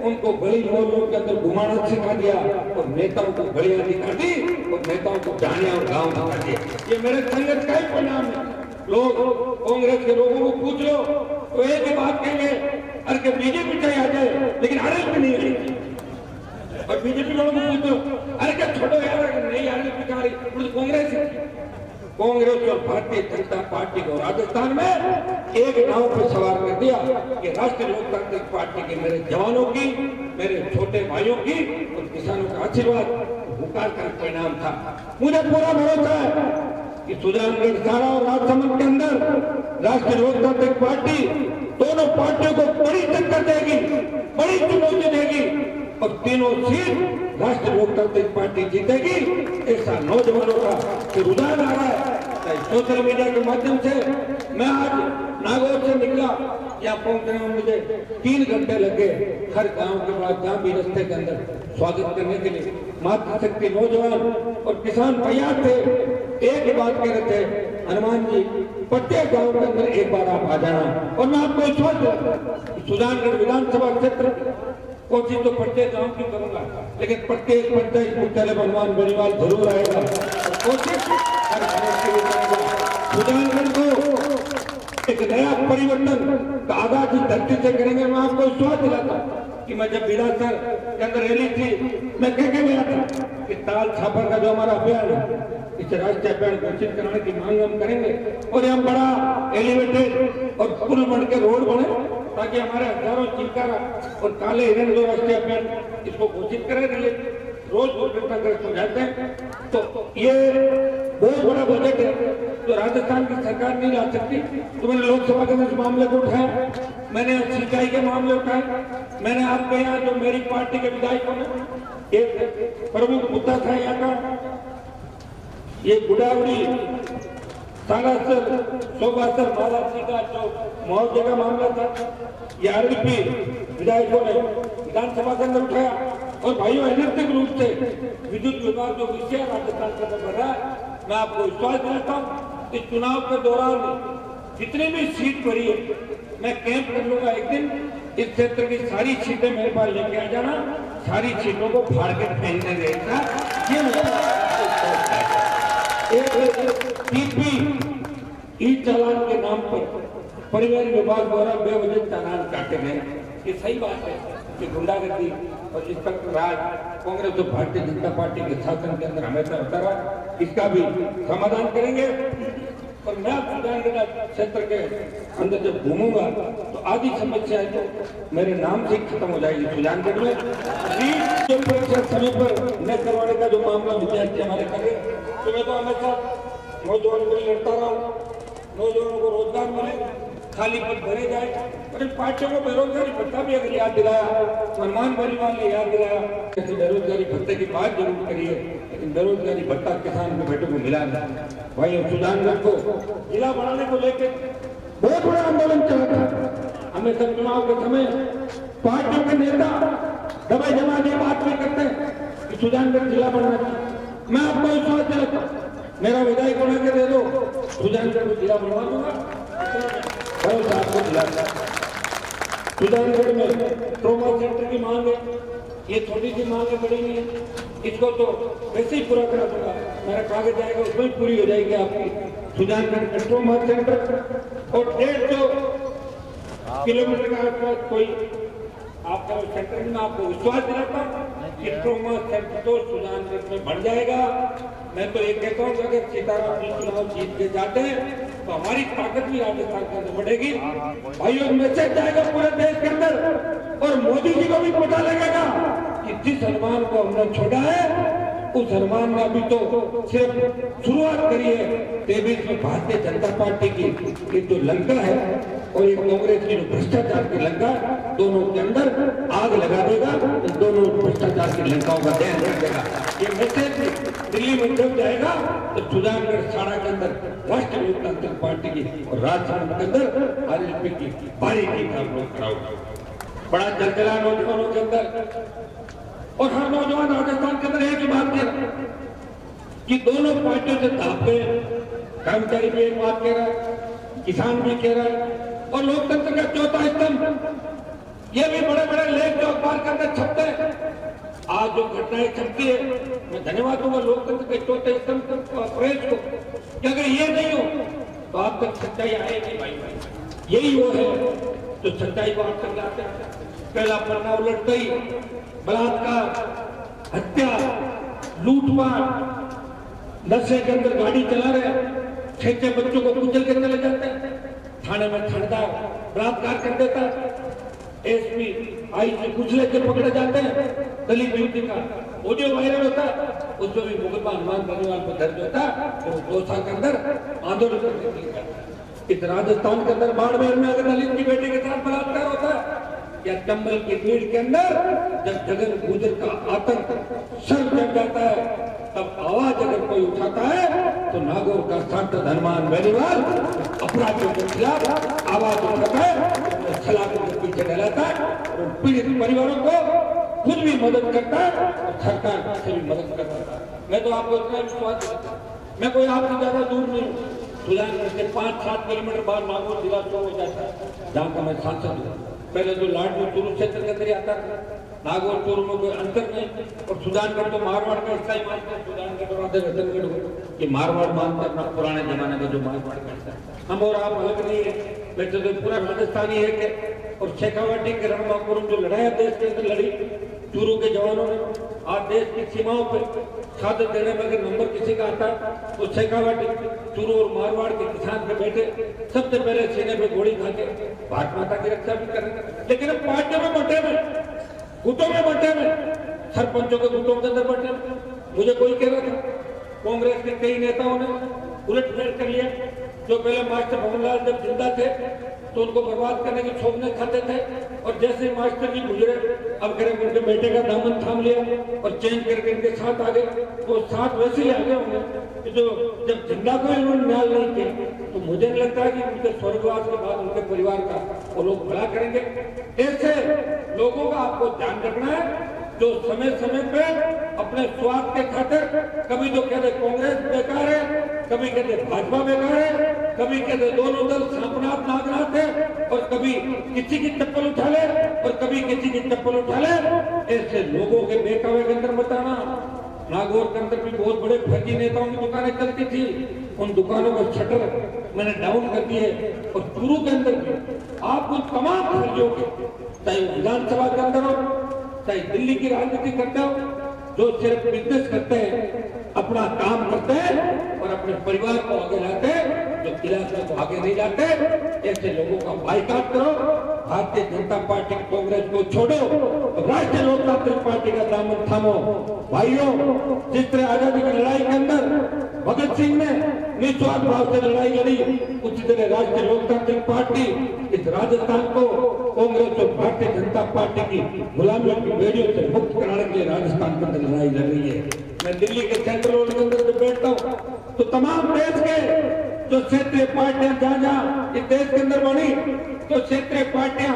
उनको गली मोहल्लों के अंदर घुमाना सिखा दिया और नेताओं को गलियां दिखा दी और नेताओं को जानिया और गाँव दिखा दिया। ये मेरे संगत का ही परिणाम है। लोग कांग्रेस के लोगों को पूछ लो तो एक ही बात कहेंगे, अरे बीजेपी चाहे आ जाए लेकिन आरएलपी नहीं आएगी। और बीजेपी लोगों को पूछ लो, अरे क्या छोड़ो यार, नहीं आरएलपी कहा रही, कांग्रेस और भारतीय जनता पार्टी को राजस्थान में एक नाव पर सवार कर दिया कि राष्ट्रीय लोकतांत्रिक पार्टी के मेरे जवानों की, मेरे छोटे भाइयों की और किसानों का आशीर्वाद हुकार का परिणाम था। मुझे पूरा भरोसा है कि सुजानगढ़, सारा और राजसमंद के अंदर राष्ट्रीय लोकतांत्रिक पार्टी दोनों पार्टियों को बड़ी टक्कर देगी, बड़ी चुनौती देगी और तीनों सीट राष्ट्रीय लोकतांत्रिक पार्टी जीतेगी। ऐसा नौजवानों का रुझान आ रहा है। सोशल मीडिया के माध्यम से मैं आज नागौर से निकला, यहाँ पहुंचने में मुझे 3 घंटे लगे। हर गांव के बाद जहाँ भी रास्ते के अंदर स्वागत करने के लिए मातृशक्ति नौजवान और किसान तैयार थे। एक ही बात कह रहे थे, हनुमान जी प्रत्येक गांव के अंदर एक बार आप आ जाना। और मैं आपको विश्वास दिलाता हूं, सुजानगढ़ विधानसभा क्षेत्र कोशिश तो प्रत्येक गांव की करूंगा, लेकिन प्रत्येक पंचायत मुख्यालय भगवान बेनीवाल जरूर आएगा और कोशिश सुजानगढ़ को एक नया परिवर्तन आगाज की धरती से करेंगे। मैं आपको विश्वास दिलाता हूँ कि मैं जब विधानसभा के अंदर रैली थी, मैं कह के गया था कि ताल छापर का जो हमारा अभियान है, इसे राष्ट्रीय अभियान घोषित कराने की मांग हम करेंगे और हम बड़ा एलिवेटेड और पुल बन के रोड बने ताकि हमारे हजारों चिंकारा और काले हिरन जो राष्ट्रीय अभियान इसको घोषित करें। रोज दुर्घटनाग्रस्त हो जाते हैं। तो ये बहुत बड़ा बजट है जो राजस्थान की सरकार नहीं ला सकती। तो मैंने लोकसभा के अंदर इस मामले को उठाया, मैंने सिंचाई के मामले उठाए, मैंने आपके यहाँ जो मेरी पार्टी के विधायकों ने एक प्रमुख मुद्दा था यहाँ का, ये गुडावड़ी सालासर शोभासर महाराष्ट्र का जो मुआवजे का मामला था, ये आरएलपी विधायकों ने विधानसभा के अंदर उठाया। और भाइयों, अनैतिक रूप से विद्युत विभाग जो विषय राजस्थान के अंदर बढ़ रहा है, मैं आपको विश्वास दिलाता हूँ इस चुनाव के दौरान जितनी भी सीट भरी है, मैं कैंप कर लूंगा एक दिन, इस क्षेत्र की सारी सीटें मेरे पास लेके आ जाना, सारी सीटों को फाड़ के फेंकने देगा। ये ई चालान के नाम पर परिवहन विभाग द्वारा बेवजह चालान काटे गए। ये सही बात है कि गुंडागर्दी और इंस्पेक्टर राज कांग्रेस और भारतीय जनता पार्टी के शासन के अंदर हमेशा होता रहा, इसका भी समाधान करेंगे। और मैं सुजानगढ़ क्षेत्र के अंदर जब घूमूंगा तो आधी समस्याएं तो मेरे नाम से खत्म हो जाएगी। सुजानगढ़ में परीक्षा समय पर न करवाने का जो मामला विद्यार्थी हमारे करे, तो मैं तो हमेशा नौजवानों को लड़ता रहा हूँ, नौजवानों को रोजगार मिले, खाली पद भरे जाए। और पार्टियों को बेरोजगारी भत्ता भी अगर याद दिलाया, हनुमान बेनीवाल ने याद दिलाया, जैसे बेरोजगारी भत्ते की बात जरूर करिए, लेकिन बेरोजगारी भत्ता किसान के बेटों को मिला नहीं। भाई सुजानगढ़ को जिला बनाने को लेकर बहुत बड़ा आंदोलन चला था। हमें सब चुनाव के समय पार्टियों के नेता दबाई जमा ये बात नहीं करते कि सुजानगढ़ जिला बनना चाहिए। मैं आपको विश्वास दिलाता हूं, मेरा विधायक बना के दे दो, सुजानगढ़ को जिला बनवा दूंगा। आपको दिलाता सुजानगढ़ में ट्रॉमा सेंटर की मांग है, ये छोटी सी मांग है, बड़ी नहीं है, इसको तो वैसे ही पूरा करा दूंगा। मेरा कागज आएगा उसमें पूरी हो जाएगी आपकी सुजानगढ़ में ट्रॉमा सेंटर। और 150 किलोमीटर का आसपास कोई आपका सेंटर में आपको विश्वास दिलाता हूँ कि ट्रॉमा सेंटर तो सुजानगढ़ में बढ़ जाएगा। मैं तो एक कहता हूँ अगर सीताराम जी चुनाव जीत के जाते हैं तो हमारी ताकत भी राजस्थान के अंदर बढ़ेगी। भाइयों, मैसेज जाएगा पूरे देश के अंदर और मोदी जी को भी पता लगेगा कि जिस हनुमान को हमने छोड़ा है उस हनुमान ने अभी तो सिर्फ शुरुआत करी है। 23 में भारतीय जनता पार्टी की ये जो लंका है और ये कांग्रेस की जो भ्रष्टाचार की लंका, दोनों के अंदर आग लगा देगा, दोनों भ्रष्टाचार की लंकाओं का दहन कर देगा। ये मैसेज दिल्ली में जब जाएगा तो सुजानगढ़ साड़ा के अंदर राष्ट्रीय लोकतांत्रिक पार्टी की और राजस्थान के अंदर आरएलपी की भारी जीत आप लोग कराओगे। बड़ा जलजला नौजवानों के अंदर, और हर नौजवान राजस्थान के अंदर एक ही बात कह रहा है कि दोनों पार्टियों से तापे, कर्मचारी भी एक बात कह रहा है, किसान भी कह रहा है, और लोकतंत्र का चौथा स्तंभ ये भी बड़े बड़े लेख जो अखबार के अंदर छपते हैं। आज जो घटनाएं छपती है, मैं धन्यवाद दूंगा लोकतंत्र के चौथे स्तंभ प्रेस को कि अगर ये नहीं हो तो आप तक सच्चाई आएगी। भाई यही वो है जो सच्चाई को आप तक लाते हैं। पहला पन्ना उलट गई, बलात्कार, हत्या, लूटपाट, नशे के अंदर गाड़ी चला रहे, 6 बच्चों को कुचल के चले जाते हैं, थाने में थानेदार बलात्कार कर देता है, एसपी आई से कुचले के पकड़े जाते हैं, दलित युवती का ऑडियो वायरल होता है, उसमें भी मुकदमा हनुमान बेनीवाल पर दर्ज होता है, तो 2 साल के अंदर आंदोलन करने के लिए। इस राजस्थान के अंदर बाड़मेर में अगर दलित की बेटी के साथ बलात्कार होता है या चंबल की भीड़ के अंदर जब जगन गुजर का आतंक सर चढ़ जाता है, तब आवाज अगर कोई उठाता है तो नागौर का सांसद हनुमान बेनीवाल अपराधियों के खिलाफ आवाज उठाता है, सलाखों के पीछे डलाता है और पीड़ित परिवारों को खुद भी मदद करता है और सरकार से भी मदद करता है। मैं तो आपको इतना विश्वास देता हूं, मैं कोई आपसे ज्यादा दूर नहीं हूँ। सुजानगढ़ से 5-7 किलोमीटर बाद नागौर जिला शुरू हो जाता है, जहाँ का मैं सांसद हूँ। पहले तो लाडली गुरु क्षेत्र के अंदर आता था, नागौर चूरू में कोई अंतर नहीं। और सुजानगढ़ तो मारवाड़ का हिस्सा ही मानते हैं, सुजानगढ़ और आधे रतनगढ़ को ये मारवाड़ मानते हैं, अपना पुराने जमाने का जो मारवाड़ का हिस्सा है। हम और आप अलग नहीं है, वैसे तो पूरा राजस्थानी है के। और शेखावाटी के रणमापुरम जो लड़ाई देश के अंदर लड़ी चूरू के जवानों ने, आज देश की सीमाओं पर शहादत देने में अगर नंबर किसी का आता तो शेखावाटी, चूरू और मारवाड़ के किसान के बेटे सबसे पहले सीने पे गोली खा के भारत माता की रक्षा भी करें। लेकिन अब पार्टियों में बंटे में, गुटों में बंटे में, सरपंचों के गुटों के अंदर बंटे में। मुझे कोई कह रहा था कांग्रेस के कई नेताओं ने उलटफेर कर लिया। जो पहले मास्टर भवनलाल जब जिंदा थे तो उनको बर्बाद करने की छोपने खाते थे, और जैसे मास्टर जी गुजरे अब करें उनके बेटे का दामन थाम लिया और चेंज करके इनके साथ आ गए। वो साथ वैसे ही आ गए होंगे जो जब जिंदा को इन्होंने न्याय नहीं किया। तो मुझे नहीं लगता कि उनके स्वर्गवास के बाद उनके परिवार का वो लोग भला करेंगे। ऐसे लोगों का आपको ध्यान रखना है जो समय समय पे अपने स्वार्थ के खातिर कभी तो कहते कांग्रेस बेकार है, कभी कहते भाजपा बेकार है, कभी कहते दोनों दल सांपनाथ नागनाथ है, और कभी किसी की चप्पल उठा ले और कभी किसी की चप्पल उठा ले। ऐसे लोगों के बेकावे के अंदर बताना। नागौर के अंदर भी बहुत बड़े फर्जी नेताओं की दुकानें चलती थी, उन दुकानों का शटर मैंने डाउन कर दिए। और चूरू के अंदर भी आप उन तमाम फर्जियों के, चाहे विधानसभा के अंदर हो चाहे दिल्ली की राजनीति करते हो, जो सिर्फ बिजनेस करते हैं, अपना काम करते हैं और अपने परिवार को आगे लाते हैं, जो इलाके को आगे नहीं लाते, ऐसे लोगों का बाइकाट करो। भारतीय जनता पार्टी कांग्रेस को छोड़ो, राष्ट्रीय लोकतांत्रिक पार्टी का दामन थामो। भाइयों, जिस तरह आजादी की लड़ाई के अंदर भगत सिंह ने निस्वार्थ भाव से लड़ाई लड़ी, उसी तरह राष्ट्रीय लोकतांत्रिक पार्टी इस राजस्थान को कांग्रेस और भारतीय जनता पार्टी की गुलामियों की बेड़ियों से मुक्त कराने के लिए राजस्थान के अंदर लड़ाई लड़ रही है। मैं दिल्ली के सेंट्रल रोड के अंदर जब बैठता हूँ तो तमाम देश के जो क्षेत्रीय पार्टियां जहां इस देश के अंदर बनी, तो क्षेत्रीय पार्टियां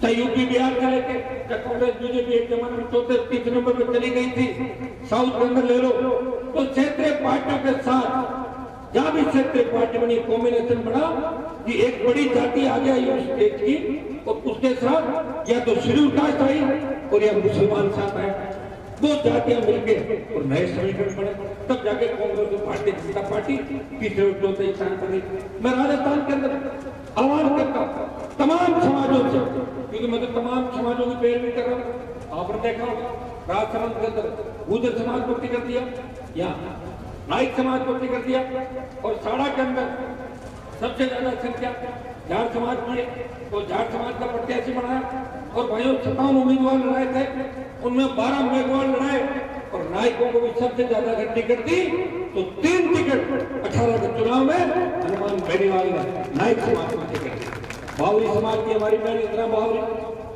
चाहे यूपी बिहार से लेके कांग्रेस बीजेपी एक जमाने में चौथे तीसरे नंबर पर चली गई थी, साउथ के अंदर ले लो, तो क्षेत्रीय पार्टियों के साथ जहां भी क्षेत्रीय पार्टी बनी, कॉम्बिनेशन बना कि एक बड़ी जाति आ गया उस स्टेट की, और उसके साथ या तो शेड्यूल कास्ट आई और या मुसलमान साथ आए, दो जातियां मिलके और नए समीकरण बने, तब जाके कांग्रेस और भारतीय जनता पार्टी तीसरे और चौथे स्थान पर गई। मैं राजस्थान के अंदर आह्वान करता हूं तमाम समाजों से, क्योंकि मैं तो तमाम समाजों की पैरवी कर रहा हूं। आपने देखा होगा राजसमंद के अंदर गुर्जर समाज भर्ती कर दिया, यहाँ नाइक समाज भर्ती कर दिया, और साड़ा के अंदर सबसे ज्यादा संख्या जाट समाज की है, तो जाट समाज का प्रत्याशी बनाया। और भाइयों 57 उम्मीदवार लड़ाए थे, उनमें 12 उम्मीदवार लड़ाए, और नायकों को भी सबसे ज्यादा अगर टिकट दी तो 3 टिकट 18 के चुनाव में हनुमान बेनीवाल ने नायक समाज को टिकट दी। बावरी समाज की हमारी बहन इंदिरा बावरी,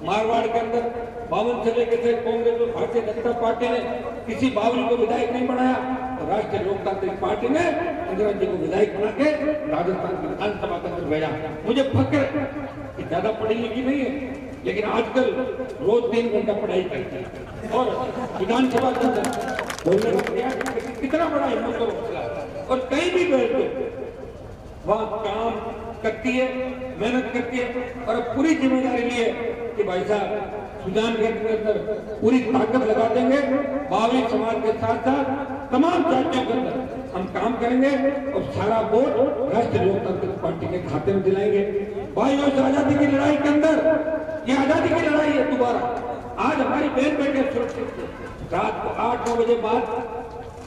मारवाड़ के अंदर 52 से लेकर थे कांग्रेस और भारतीय जनता पार्टी ने किसी बावरी को विधायक नहीं बनाया, और राष्ट्रीय लोकतांत्रिक पार्टी ने इंदिरा जी को विधायक बना के राजस्थान की विधानसभा के अंदर भेजा। मुझे फक्र है कि ज्यादा पढ़ी लिखी नहीं है, लेकिन आजकल रोज 3 घंटा पढ़ाई करती है, और विधानसभा के अंदर बोलने का प्रयास कितना बड़ा हिम्मत और हौसला है, और कहीं भी बैठ के वहां काम करती है, मेहनत करती है, और अब पूरी जिम्मेदारी लिए कि भाई साहब सुजानगढ़ के अंदर पूरी ताकत लगा देंगे, बावरी समाज के साथ साथ तमाम जातियों के अंदर हम काम करेंगे, और सारा वोट राष्ट्रीय लोकतांत्रिक पार्टी के खाते में दिलाएंगे। भाइयों, इस आजादी की लड़ाई के अंदर ये आजादी की लड़ाई है दोबारा। आज हमारी बहन बेटे सुरक्षित, रात को 8-9 बजे बाद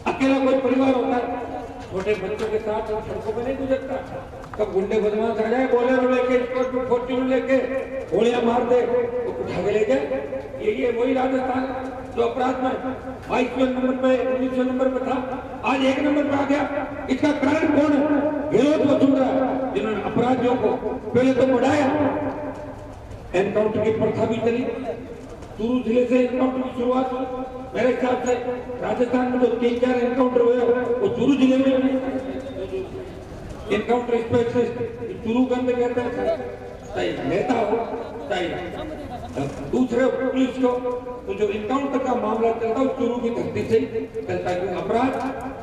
अकेला कोई परिवार होता है, छोटे बच्चों के साथ सड़कों पर नहीं गुजरता, कब गुंडे बदमाश आ जाए, बोलेरो लेके, स्कॉर्पियो फॉर्च्यूनर लेके गोलियां मार दे, वो उठा के ले जाए। ये वही राजस्थान जो अपराध में 22वें नंबर पे 19वें नंबर पे था, आज 1 नंबर पे आ गया। इसका कारण कौन है? गहलोत वसुंधरा, जिन्होंने अपराधियों को पहले तो बढ़ाया, एनकाउंटर की प्रथा भी चली, चूरू जिले से एनकाउंटर की शुरुआत हुई। मेरे ख्याल से राजस्थान में जो 3-4 एनकाउंटर हुए वो चूरू जिले में एनकाउंटर स्पेशलिस्ट चूरू के अंदर कहते हैं, चाहे नेता हो चाहे दूसरे पुलिस को, तो जो एनकाउंटर का मामला चलता है चूरू की धरती से चलता है। अपराध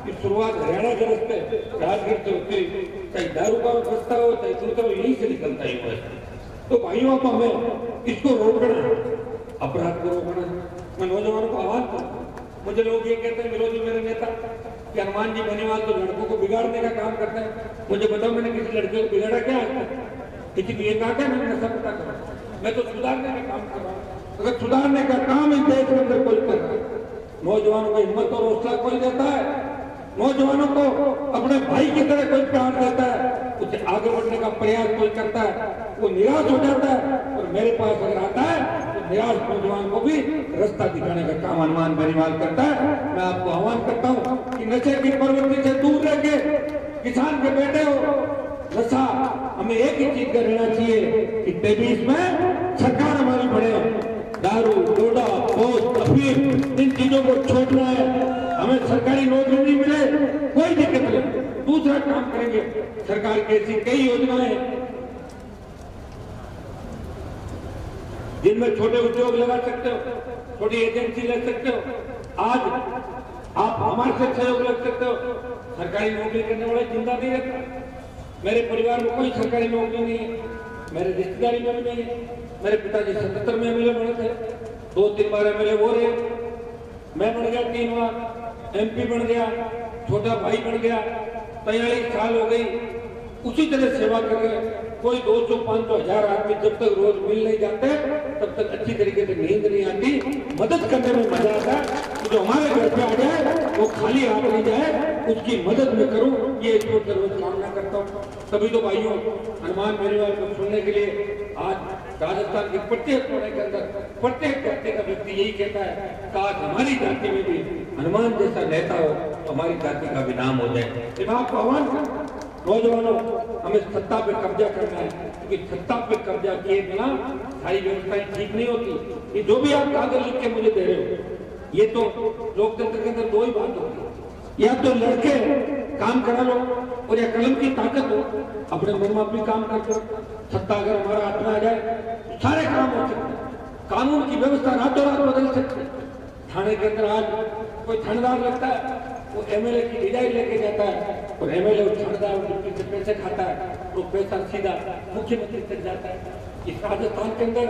की शुरुआत हरियाणा के रस्ते राजगढ़ से होती है, चाहे दारू का व्यवस्था हो चाहे दूसरा, यहीं से निकलता ही हुआ। तो भाइयों, अब हमें इसको रोकना है, अपराध मुझे लोग ये कहते हैं विरोधी मेरे नेता कि हनुमान जी बेनीवाल तो लड़कों को बिगाड़ने का काम करते हैं। मुझे बताओ मैंने किसी लड़के को बिगाड़ा क्या है? किसी को ये कहा क्या मैंने नशा पता करा? मैं तो सुधारने का काम कर रहा हूँ। अगर सुधारने का काम इस देश के अंदर कोई कर रहा है, नौजवानों को हिम्मत और हौसला कोई देता है, नौजवानों को अपने भाई की तरह कोई प्यार देता है, उसे आगे बढ़ने का प्रयास कोई करता है, वो निराश हो जाता है और मेरे पास अगर आता है तो निराश नौजवान को भी रास्ता दिखाने का काम हनुमान बेनीवाल करता है। मैं आपको आह्वान करता हूँ कि नशे की प्रवृत्ति से दूर रह के किसान के बेटे हो, नशा हमें एक ही चीज का रहना चाहिए कि 23 में सरकार हमारी बढ़े, दारू, डोडा, पोस्ट, अफीम, इन चीजों को छोड़ना है। हमें सरकारी नौकरी नहीं मिले कोई दिक्कत नहीं, दूसरा काम करेंगे। सरकार की ऐसी कई योजनाएं जिनमें छोटे उद्योग लगा सकते हो, छोटी एजेंसी ले सकते हो। आज आप हमारे से सहयोग लग सकते हो। सरकारी नौकरी करने वाले जिंदा नहीं रहता। मेरे परिवार में कोई सरकारी नौकरी नहीं है, मेरे रिश्तेदारी में भी नहीं है। मेरे पिताजी 77 में एमएलए बने थे, 2-3 बार एमएलए हो रहे, मैं बन गया 3 बार, एमपी बन गया, छोटा भाई बन गया, 43 साल हो गई, उसी तरह सेवा कर रहे। कोई 200, 500, 1000 आदमी जब तक रोज मिल नहीं जाते तब तक अच्छी तरीके से नींद नहीं आती। मदद करने में मजा आता है। जो हमारे घर पे आ जाए वो खाली हाथ नहीं जाए, उसकी मदद में करूं, ये ईश्वर से रोज कामना करता हूँ। तभी तो भाइयों हनुमान बेनीवाल को सुनने के लिए आज राजस्थान के प्रत्येक कोने के अंदर प्रत्येक जाति का व्यक्ति यही कहता है काश हमारी जाति में भी हनुमान जैसा नेता हो, हमारी जाति का भी नाम हो जाए। मैं आपको आह्वान करता हूं, नौजवानों हमें सत्ता पे कब्जा करना है, क्योंकि सत्ता पे कब्जा किए बिना सारी व्यवस्थाएं ठीक नहीं होती। ये जो भी आप कागज लिख के मुझे दे रहे हो, ये तो लोकतंत्र के अंदर दो ही बात होती है, या तो लड़के काम करा लो और या कलम की ताकत हो, अपने मन में अपनी काम करते हो। सत्ता अगर हमारा हाथ में आ जाए तो सारे काम हो सकते हैं, कानून की व्यवस्था रातों रात बदल सकती है। थाने के अंदर आज कोई थानेदार लगता है, वो एमएलए की डिजाइन लेके जाता है और एमएलए थानेदार डिप्टी से पैसे खाता है, वो पैसा सीधा मुख्यमंत्री तक जाता है। इस राजस्थान के अंदर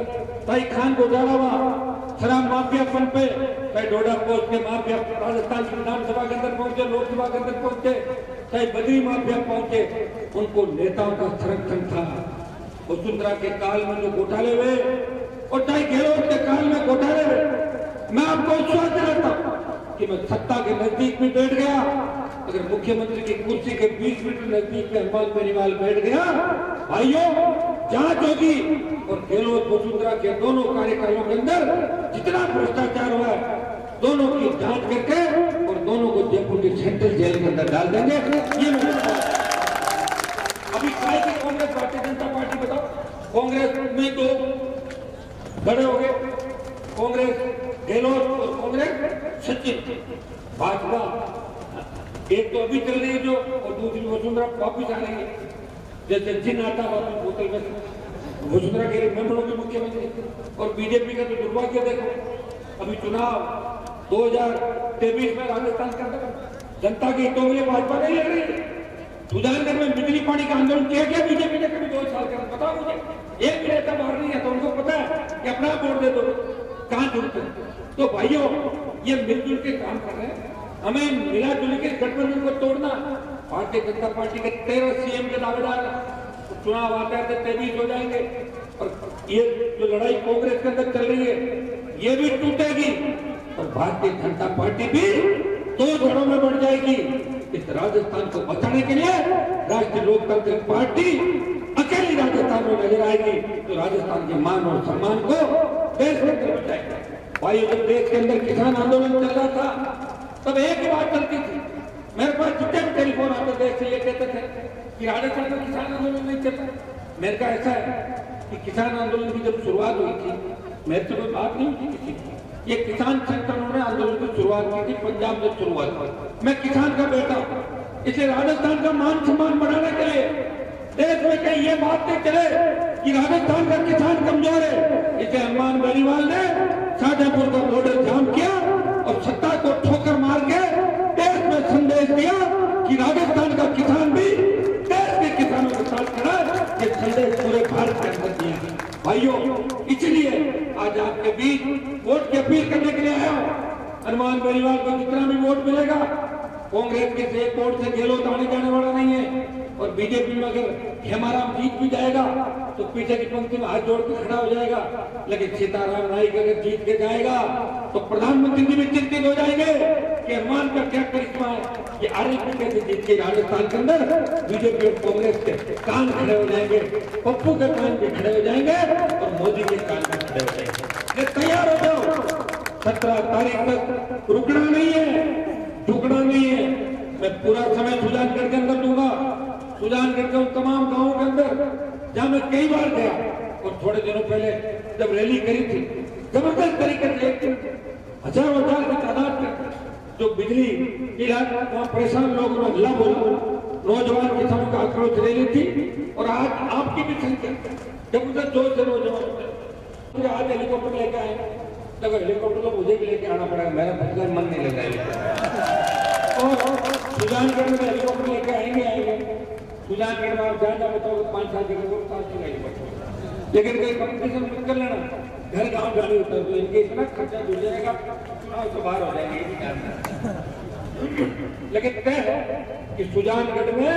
भाई खान को डाला हुआ शराब माफियापन पे, चाहे डोडा पोस्ट के माफिया राजस्थान की विधानसभा के अंदर पहुंचे, लोकसभा के अंदर पहुंचे, चाहे बद्री माफिया पहुंचे, उनको नेताओं का संरक्षण था। वसुंधरा के काल में जो घोटाले हुए और चाहे गहलोत के काल में घोटाले हुए, मैं आपको विश्वास दिलाता हूं कि मैं सत्ता के नजदीक भी बैठ गया। अगर मुख्यमंत्री की कुर्सी के 20 मीटर नजदीक में हनुमान बेनीवाल बैठ गया, भाइयों जांच होगी और गहलोत वसुंधरा के दोनों कार्यकालों के अंदर जितना भ्रष्टाचार हुआ है, दोनों की जांच करके और दोनों को जयपुर की सेंट्रल जेल के अंदर डाल देंगे। ये अभी काय की कांग्रेस भारतीय जनता पार्टी बताओ, कांग्रेस में तो बड़े हो गए, कांग्रेस गहलोत और कांग्रेस सचिन, भाजपा एक तो अभी चल रही है जो, और दूसरी वसुंधरा वापिस आ रही है। जैसे जिन आता वापस बोतल में वसुंधरा के मैं बनूंगी मुख्यमंत्री, और बीजेपी का तो दुर्भाग्य देखो, अभी चुनाव 2023 में राजस्थान के अंदर जनता के हितों के लिए भाजपा नहीं लड़ रही है। सुजानगढ़ में बिजली पानी का आंदोलन किया गया बीजेपी ने कभी 2 साल के अंदर, बताओ मुझे, एक नेता बाहर नहीं है तो उनको पता है कि अपना वोट दे दो, कहां जुड़ते हैं। तो भाइयों ये मिलजुल के काम कर रहे हैं, हमें मिला जुल के गठबंधन को तोड़ना। भारतीय जनता पार्टी के 13 सीएम के दावेदार, चुनाव आता है तो 23 हो जाएंगे, और ये जो लड़ाई कांग्रेस के अंदर चल रही है ये भी टूटेगी, और भारतीय जनता पार्टी भी 2 धड़ों में बढ़ जाएगी। इस राजस्थान को बचाने के लिए राष्ट्रीय लोकतांत्रिक पार्टी अकेली राजस्थान में नजर आएगी, तो राजस्थान के मान और सम्मान को देश में बचाएगा। भाई जब देश के अंदर किसान आंदोलन चल रहा था तब एक ही बात चलती थी, मेरे पास जितने भी टेलीफोन आते देश से ये कहते थे कि राजस्थान में किसान आंदोलन नहीं चल रहा। मेरे का ऐसा है कि किसान आंदोलन की जब शुरुआत हुई थी, मेरे से कोई बात नहीं की किसी की, ये किसान संगठनों ने आंदोलन की शुरुआत की थी, पंजाब से शुरुआत हुई। मैं किसान का बेटा हूं, इसलिए राजस्थान का मान सम्मान बढ़ाने के लिए देश में कहीं ये बात नहीं चले कि राजस्थान का किसान कमजोर है, इसलिए हनुमान बेनीवाल ने शाहजहांपुर का बॉर्डर जाम किया और सत्ता को ठोकर मार के देश में संदेश दिया कि राजस्थान का किसान भी देश के किसानों के साथ खड़ा है। ये संदेश पूरे भारत के अंदर दिया। भाइयों इसलिए आज आपके बीच वोट की अपील करने के लिए आया हूं। हनुमान बेनीवाल को जितना भी वोट मिलेगा, कांग्रेस के एक वोट से गहलोत आने जाने वाला नहीं है। और बीजेपी में अगर हेमाराम जीत भी जाएगा तो पीछे की पंक्ति में हाथ जोड़ के खड़ा हो जाएगा, लेकिन सीताराम नाइक अगर जीत के जाएगा तो प्रधानमंत्री जी भी चिंतित हो जाएंगे कि हनुमान का क्या करिश्मा है कि आरएलपी कैसे जीत के राजस्थान के अंदर बीजेपी और कांग्रेस के कान खड़े हो जाएंगे, पप्पू के कान भी खड़े हो जाएंगे और मोदी के कान भी खड़े हो जाएंगे। तैयार हो जाओ, 17 तारीख तक रुकना नहीं है, झुकना नहीं है। मैं पूरा समय सुजानगढ़ के अंदर दूंगा, सुजानगढ़ के तमाम गांवों के अंदर जहां मैं कई बार गया। और थोड़े दिनों पहले जब रैली करी थी, जबरदस्त तरीके से हजारों हजार की तादाद में जो बिजली इलाके वहां परेशान लोगों ने हल्ला बोला, नौजवान किसानों का आक्रोश रैली थी। और आज आपकी भी संख्या जबरदस्त जोर से नौजवान आज हेलीकॉप्टर लेके आए, तो हेलीकॉप्टर तो मुझे भी लेके आना पड़ेगा, मेरा खुद मन नहीं लगा। और सुजानगढ़ में हेलीकॉप्टर लेके आएंगे। सुजानगढ़ में आप जाना बताओ 5 साल के लोग 5 साल हेलीकॉप्टर, लेकिन कहीं कंपटीशन मत कर लेना, घर गांव जाने होता है तो इनके इतना खर्चा जुड़ जाएगा, चुनाव से बाहर हो जाएंगे, ये भी जानना। लेकिन तय है कि सुजानगढ़ में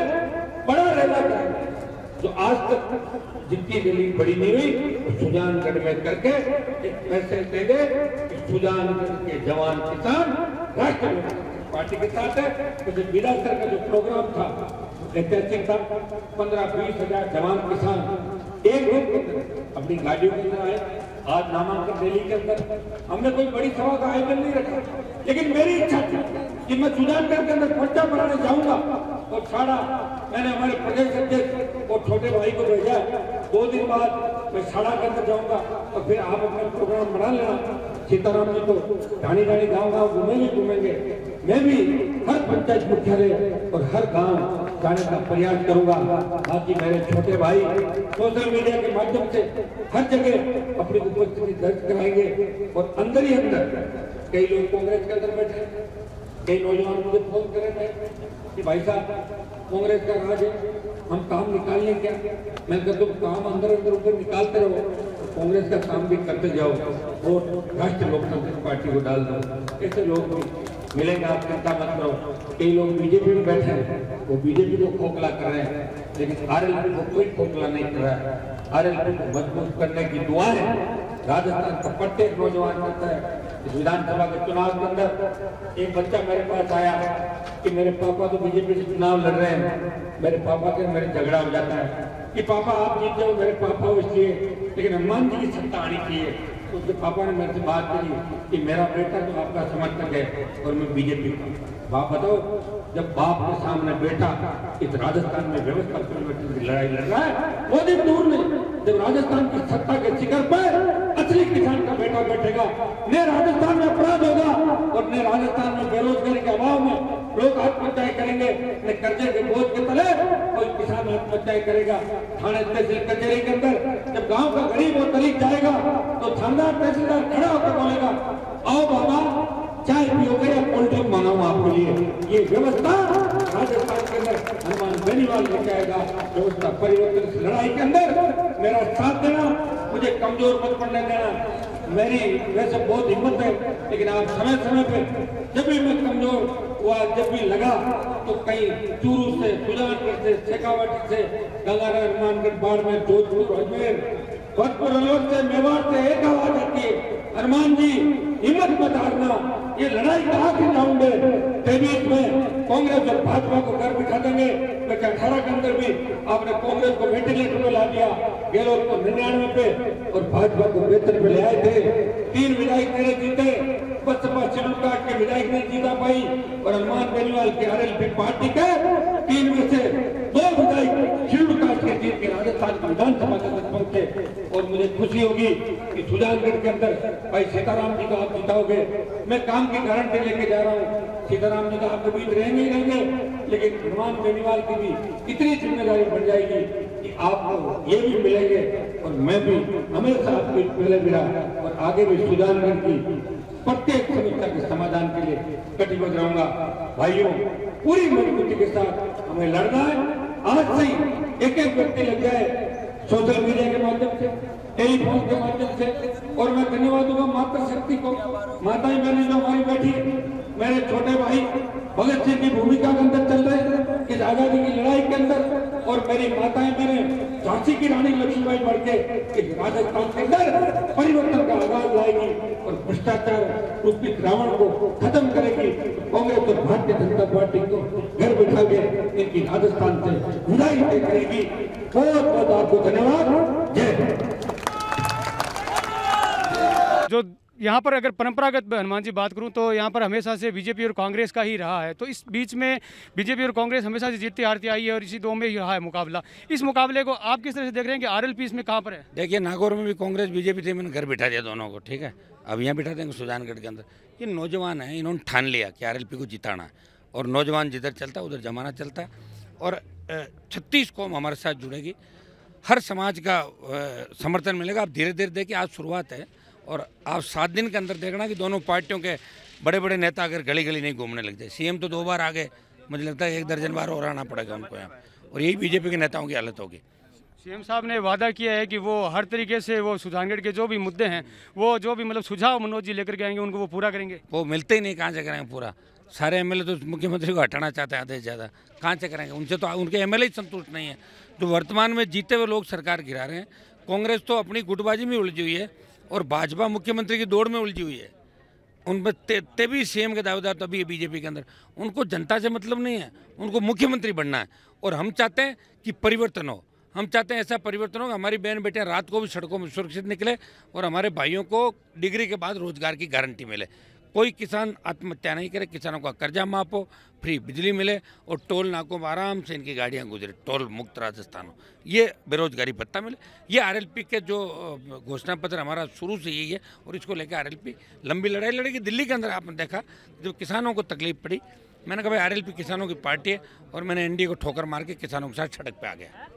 बड़ा रैला करेंगे, जो आज तक जितनी रैली बड़ी नहीं हुई सुजानगढ़ में करके एक मैसेज दे दे कि सुजानगढ़ के जवान किसान राष्ट्रीय पार्टी के साथ है। तो विधानसभा का जो प्रोग्राम था ऐतिहासिक था, 15-20 हजार जवान किसान एक दिन के अंदर अपनी गाड़ियों के अंदर आए। आज नामांकन रैली के अंदर हमने कोई बड़ी सभा का आयोजन नहीं रखा, लेकिन मेरी इच्छा थी कि मैं सुजानगढ़ के अंदर पर्चा बनाने जाऊंगा। और साड़ा मैंने हमारे प्रदेश अध्यक्ष और छोटे भाई को भेजा, 2 दिन बाद मैं साड़ा के अंदर जाऊंगा और फिर आप अपना प्रोग्राम बना लेना। सीताराम जी तो ढाणी गाँव घूमेंगे, मैं भी हर पंचायत मुख्यालय और हर गांव जाने का प्रयास करूंगा, ताकि मेरे छोटे भाई सोशल मीडिया के माध्यम से हर जगह अपनी उपस्थिति दर्ज कराएंगे। और अंदर ही अंदर कई लोग कांग्रेस के अंदर बैठे, कई नौजवान मुझे फोन कर रहे थे कि भाई साहब कांग्रेस का राज है, हम काम निकाल लें क्या? मैं कहता हूँ काम अंदर ऊपर निकालते रहो, कांग्रेस का काम भी करते जाओ और राष्ट्रीय लोकतांत्रिक पार्टी को डाल दो। ऐसे लोग भी मिलेंगे, आप चिंता मत करो। कई लोग बीजेपी में बैठे हैं, वो बीजेपी को खोखला कर रहे हैं, लेकिन आरएलपी को कोई खोखला नहीं कर रहा है। आरएलपी को मजबूत करने की दुआ है। राजस्थान का प्रत्येक नौजवान करता है। इस विधानसभा के चुनाव के अंदर एक बच्चा मेरे पास आया कि मेरे पापा तो बीजेपी से चुनाव लड़ रहे हैं, मेरे पापा के मेरे झगड़ा हो जाता है कि पापा आप जीत जाओ, मेरे पापा हो इसलिए, लेकिन हनुमान जी की सत्ता आनी चाहिए। तो उसके पापा ने मेरे से बात करी कि मेरा बेटा तो आपका समर्थक है और मैं बीजेपी का। बाप बताओ, जब बाप के सामने बेटा इस राजस्थान में व्यवस्था परिवर्तन की लड़ाई लड़ रहा है, वो दिन दूर नहीं जब राजस्थान की सत्ता के शिखर पर असली किसान का बेटा बैठेगा, न राजस्थान में अपराध होगा और न राजस्थान में बेरोजगारी के अभाव में लोग आत्महत्याएं करेंगे, न कर्जे के बोझ के तले कोई किसान आत्महत्याएं करेगा। थाने तहसील कचहरी के अंदर जब गांव का गरीब और दलित जाएगा तो थानेदार तहसीलदार खड़ा होकर बोलेगा, आओ बाबा चाय पियोगे या कोल्ड ड्रिंक मंगाऊं आपके लिए। ये व्यवस्था राजस्थान के अंदर हनुमान बेनीवाल लेके आएगा। व्यवस्था परिवर्तन की लड़ाई के अंदर मेरा साथ देना, मुझे कमजोर मत पड़ने देना। मेरी वैसे बहुत हिम्मत है, लेकिन आप समय समय पे जब भी मैं कमजोर हुआ, जब भी लगा तो कहीं चूरू से, सुजानगढ़ से, शेखावाटी से, गंगानगर, हनुमानगढ़, बाड़मेर, जोधपुर, अजमेर, भरतपुर, अलवर से, मेवाड़ से एक आवाज आती है, हनुमान जी हिम्मत मत हारना, ये लड़ाई कहाँ से जाऊंगे। 23 में कांग्रेस और भाजपा को घर बिठा देंगे। 18 के अंदर भी आपने कांग्रेस को वेंटिलेटर पे ला दिया, गहलोत को 99 पे और भाजपा को 72 पे ले आए थे। 3 विधायक मेरे जीते, बसपा शेड्यूल कास्ट के विधायक नहीं जीता पाई और हनुमान बेनीवाल के आरएलपी पार्टी के 3 में से 2 विधायक शेड्यूल कास्ट के जीत के राजस्थान की विधानसभा तक पहुंचे। और मुझे खुशी होगी कि सुजानगढ़ के अंदर भाई सीताराम जी को आप जिताओगे। मैं काम की गारंटी लेके जा रहा हूँ, सीताराम जी का आपके बीच रहेंगे ही रहेंगे, लेकिन हनुमान बेनीवाल की भी इतनी जिम्मेदारी बढ़ जाएगी कि आपको ये भी मिलेंगे और मैं भी हमेशा आपके पहले मिला और आगे भी सुजानगढ़ की प्रत्येक समस्या के समाधान के लिए कटिबद्ध रहूंगा। भाइयों, पूरी मजबूती के साथ हमें लड़ना है। आज से ही एक व्यक्ति लग जाए सोशल मीडिया के माध्यम से टेलीफोन के माध्यम से। और मैं धन्यवाद दूंगा मातृ शक्ति को, माताएं बहनें जो हमारी बैठी, मेरे छोटे भाई भगत सिंह की भूमिका के अंदर चल रहे इस आजादी की लड़ाई के अंदर, और मेरी माताएं बहनें झांसी की रानी लक्ष्मीबाई बढ़ के इस राजस्थान के अंदर परिवर्तन का आगाज लाएगी और भ्रष्टाचार रूपी रावण को खत्म करेगी। कांग्रेस और भारतीय जनता पार्टी को घर बिठा के इनकी राजस्थान से विदाई तय करेगी। बहुत बहुत आपको धन्यवाद। जय। जो यहाँ पर अगर परंपरागत हनुमान जी बात करूँ तो यहाँ पर हमेशा से बीजेपी और कांग्रेस का ही रहा है। तो इस बीच में बीजेपी और कांग्रेस हमेशा से जीतती हारती आई है और इसी दो में ही रहा है मुकाबला। इस मुकाबले को आप किस तरह से देख रहे हैं कि आरएलपी इसमें कहाँ पर है? देखिए, नागौर में भी कांग्रेस बीजेपी थे, मैंने घर बिठा दिया दोनों को, ठीक है। अब यहाँ बिठा देंगे सुजानगढ़ के अंदर। ये नौजवान है, इन्होंने ठान लिया कि आरएलपी को जिताना है, और नौजवान जिधर चलता है उधर जमाना चलता है। और 36 कौम हमारे साथ जुड़ेगी, हर समाज का समर्थन मिलेगा। आप धीरे धीरे देखिए, आज शुरुआत है और आप 7 दिन के अंदर देखना कि दोनों पार्टियों के बड़े बड़े नेता अगर गली गली नहीं घूमने लग जाए। सीएम तो 2 बार आ गए, मुझे लगता है 1 दर्जन बार और आना पड़ेगा उनको यहाँ, और यही बीजेपी के नेताओं की हालत होगी। सीएम साहब ने वादा किया है कि वो हर तरीके से वो सुजानगढ़ के जो भी मुद्दे हैं, वो जो भी मतलब सुझाव मनोज जी लेकर के आएंगे उनको वो पूरा करेंगे। वो मिलते ही नहीं, कहाँ से करेंगे पूरा? सारे एमएलए तो मुख्यमंत्री को हटाना चाहते हैं आधे से ज़्यादा, कहाँ से करेंगे? उनसे तो उनके एमएलए ही संतुष्ट नहीं है। जो वर्तमान में जीते हुए लोग सरकार गिरा रहे हैं। कांग्रेस तो अपनी गुटबाजी में उलझी हुई है और भाजपा मुख्यमंत्री की दौड़ में उलझी हुई है। उनमें भी सीएम के दावेदार तभी है बीजेपी के अंदर। उनको जनता से मतलब नहीं है, उनको मुख्यमंत्री बनना है। और हम चाहते हैं कि परिवर्तन हो, हम चाहते हैं ऐसा परिवर्तन हो कि हमारी बहन बेटियां रात को भी सड़कों में सुरक्षित निकले और हमारे भाइयों को डिग्री के बाद रोजगार की गारंटी मिले। कोई किसान आत्महत्या नहीं करे, किसानों का कर्जा माफ हो, फ्री बिजली मिले और टोल नाकों में आराम से इनकी गाड़ियां गुजरे, टोल मुक्त राजस्थान हो, ये बेरोजगारी भत्ता मिले। ये आरएलपी के जो घोषणा पत्र हमारा शुरू से यही है और इसको लेकर आरएलपी लंबी लड़ाई लड़ेगी। दिल्ली के अंदर आपने देखा जब किसानों को तकलीफ पड़ी, मैंने कहा भाई आरएलपी किसानों की पार्टी है, और मैंने एनडीए को ठोकर मार के किसानों के साथ सड़क पे आ गया।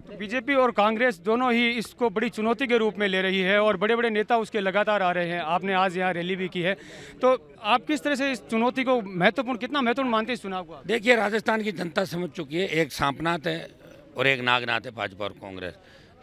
बीजेपी और कांग्रेस दोनों ही इसको बड़ी चुनौती के रूप में ले रही है और बड़े बड़े नेता उसके लगातार आ रहे हैं। आपने आज यहाँ रैली भी की है, तो आप किस तरह से इस चुनौती को महत्वपूर्ण, कितना महत्वपूर्ण मानते हैं इस चुनाव को? देखिए, राजस्थान की जनता समझ चुकी है, एक सांपनाथ है और एक नागनाथ है भाजपा और कांग्रेस।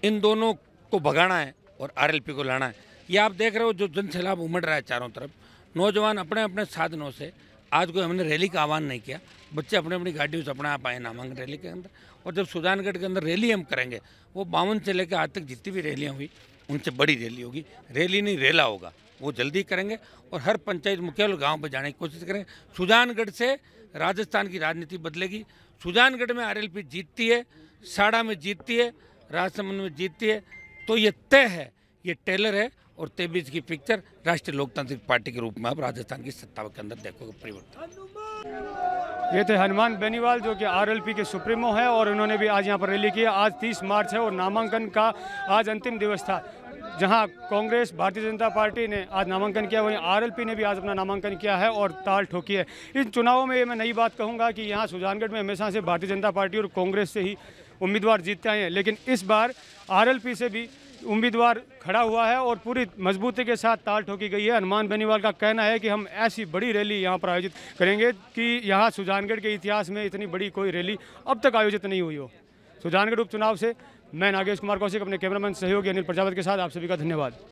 इन दोनों को भगाना है और आरएलपी को लाना है। ये आप देख रहे हो जो जन सैलाब उमड़ रहा है चारों तरफ। नौजवान अपने अपने साधनों से, आज कोई हमने रैली का आह्वान नहीं किया, बच्चे अपनी अपनी गाड़ियों से अपने आप आए नामांकन रैली के अंदर। और जब सुजानगढ़ के अंदर रैली हम करेंगे, वो 52 से लेकर आज तक जितनी भी रैलियाँ हुई उनसे बड़ी रैली होगी। रैली नहीं रेला होगा, वो जल्दी करेंगे और हर पंचायत मुख्यालय गांव पर जाने की कोशिश करेंगे। सुजानगढ़ से राजस्थान की राजनीति बदलेगी। सुजानगढ़ में आरएलपी जीतती है, साड़ा में जीतती है, राजसमंद में जीतती है, तो ये तय है, ये टेलर है। और 23 की पिक्चर राष्ट्रीय लोकतांत्रिक पार्टी के रूप में अब राजस्थान की सत्ता के अंदर देखोगे परिवर्तन। ये थे हनुमान बेनीवाल जो कि आरएलपी के सुप्रीमो है और उन्होंने भी आज यहाँ पर रैली की है। आज 30 मार्च है और नामांकन का आज अंतिम दिवस था, जहां कांग्रेस भारतीय जनता पार्टी ने आज नामांकन किया, वहीं आरएलपी ने भी आज अपना नामांकन किया है और ताल ठोकी है। इन चुनावों में मैं नई बात कहूँगा कि यहाँ सुजानगढ़ में हमेशा से भारतीय जनता पार्टी और कांग्रेस से ही उम्मीदवार जीतते आए हैं, लेकिन इस बार आरएलपी से भी उम्मीदवार खड़ा हुआ है और पूरी मजबूती के साथ ताल ठोकी गई है। हनुमान बेनीवाल का कहना है कि हम ऐसी बड़ी रैली यहाँ पर आयोजित करेंगे कि यहाँ सुजानगढ़ के इतिहास में इतनी बड़ी कोई रैली अब तक आयोजित नहीं हुई हो। सुजानगढ़ उपचुनाव से मैं नागेश कुमार कौशिक अपने कैमरामैन सहयोगी अनिल प्रजापति के साथ आप सभी का धन्यवाद।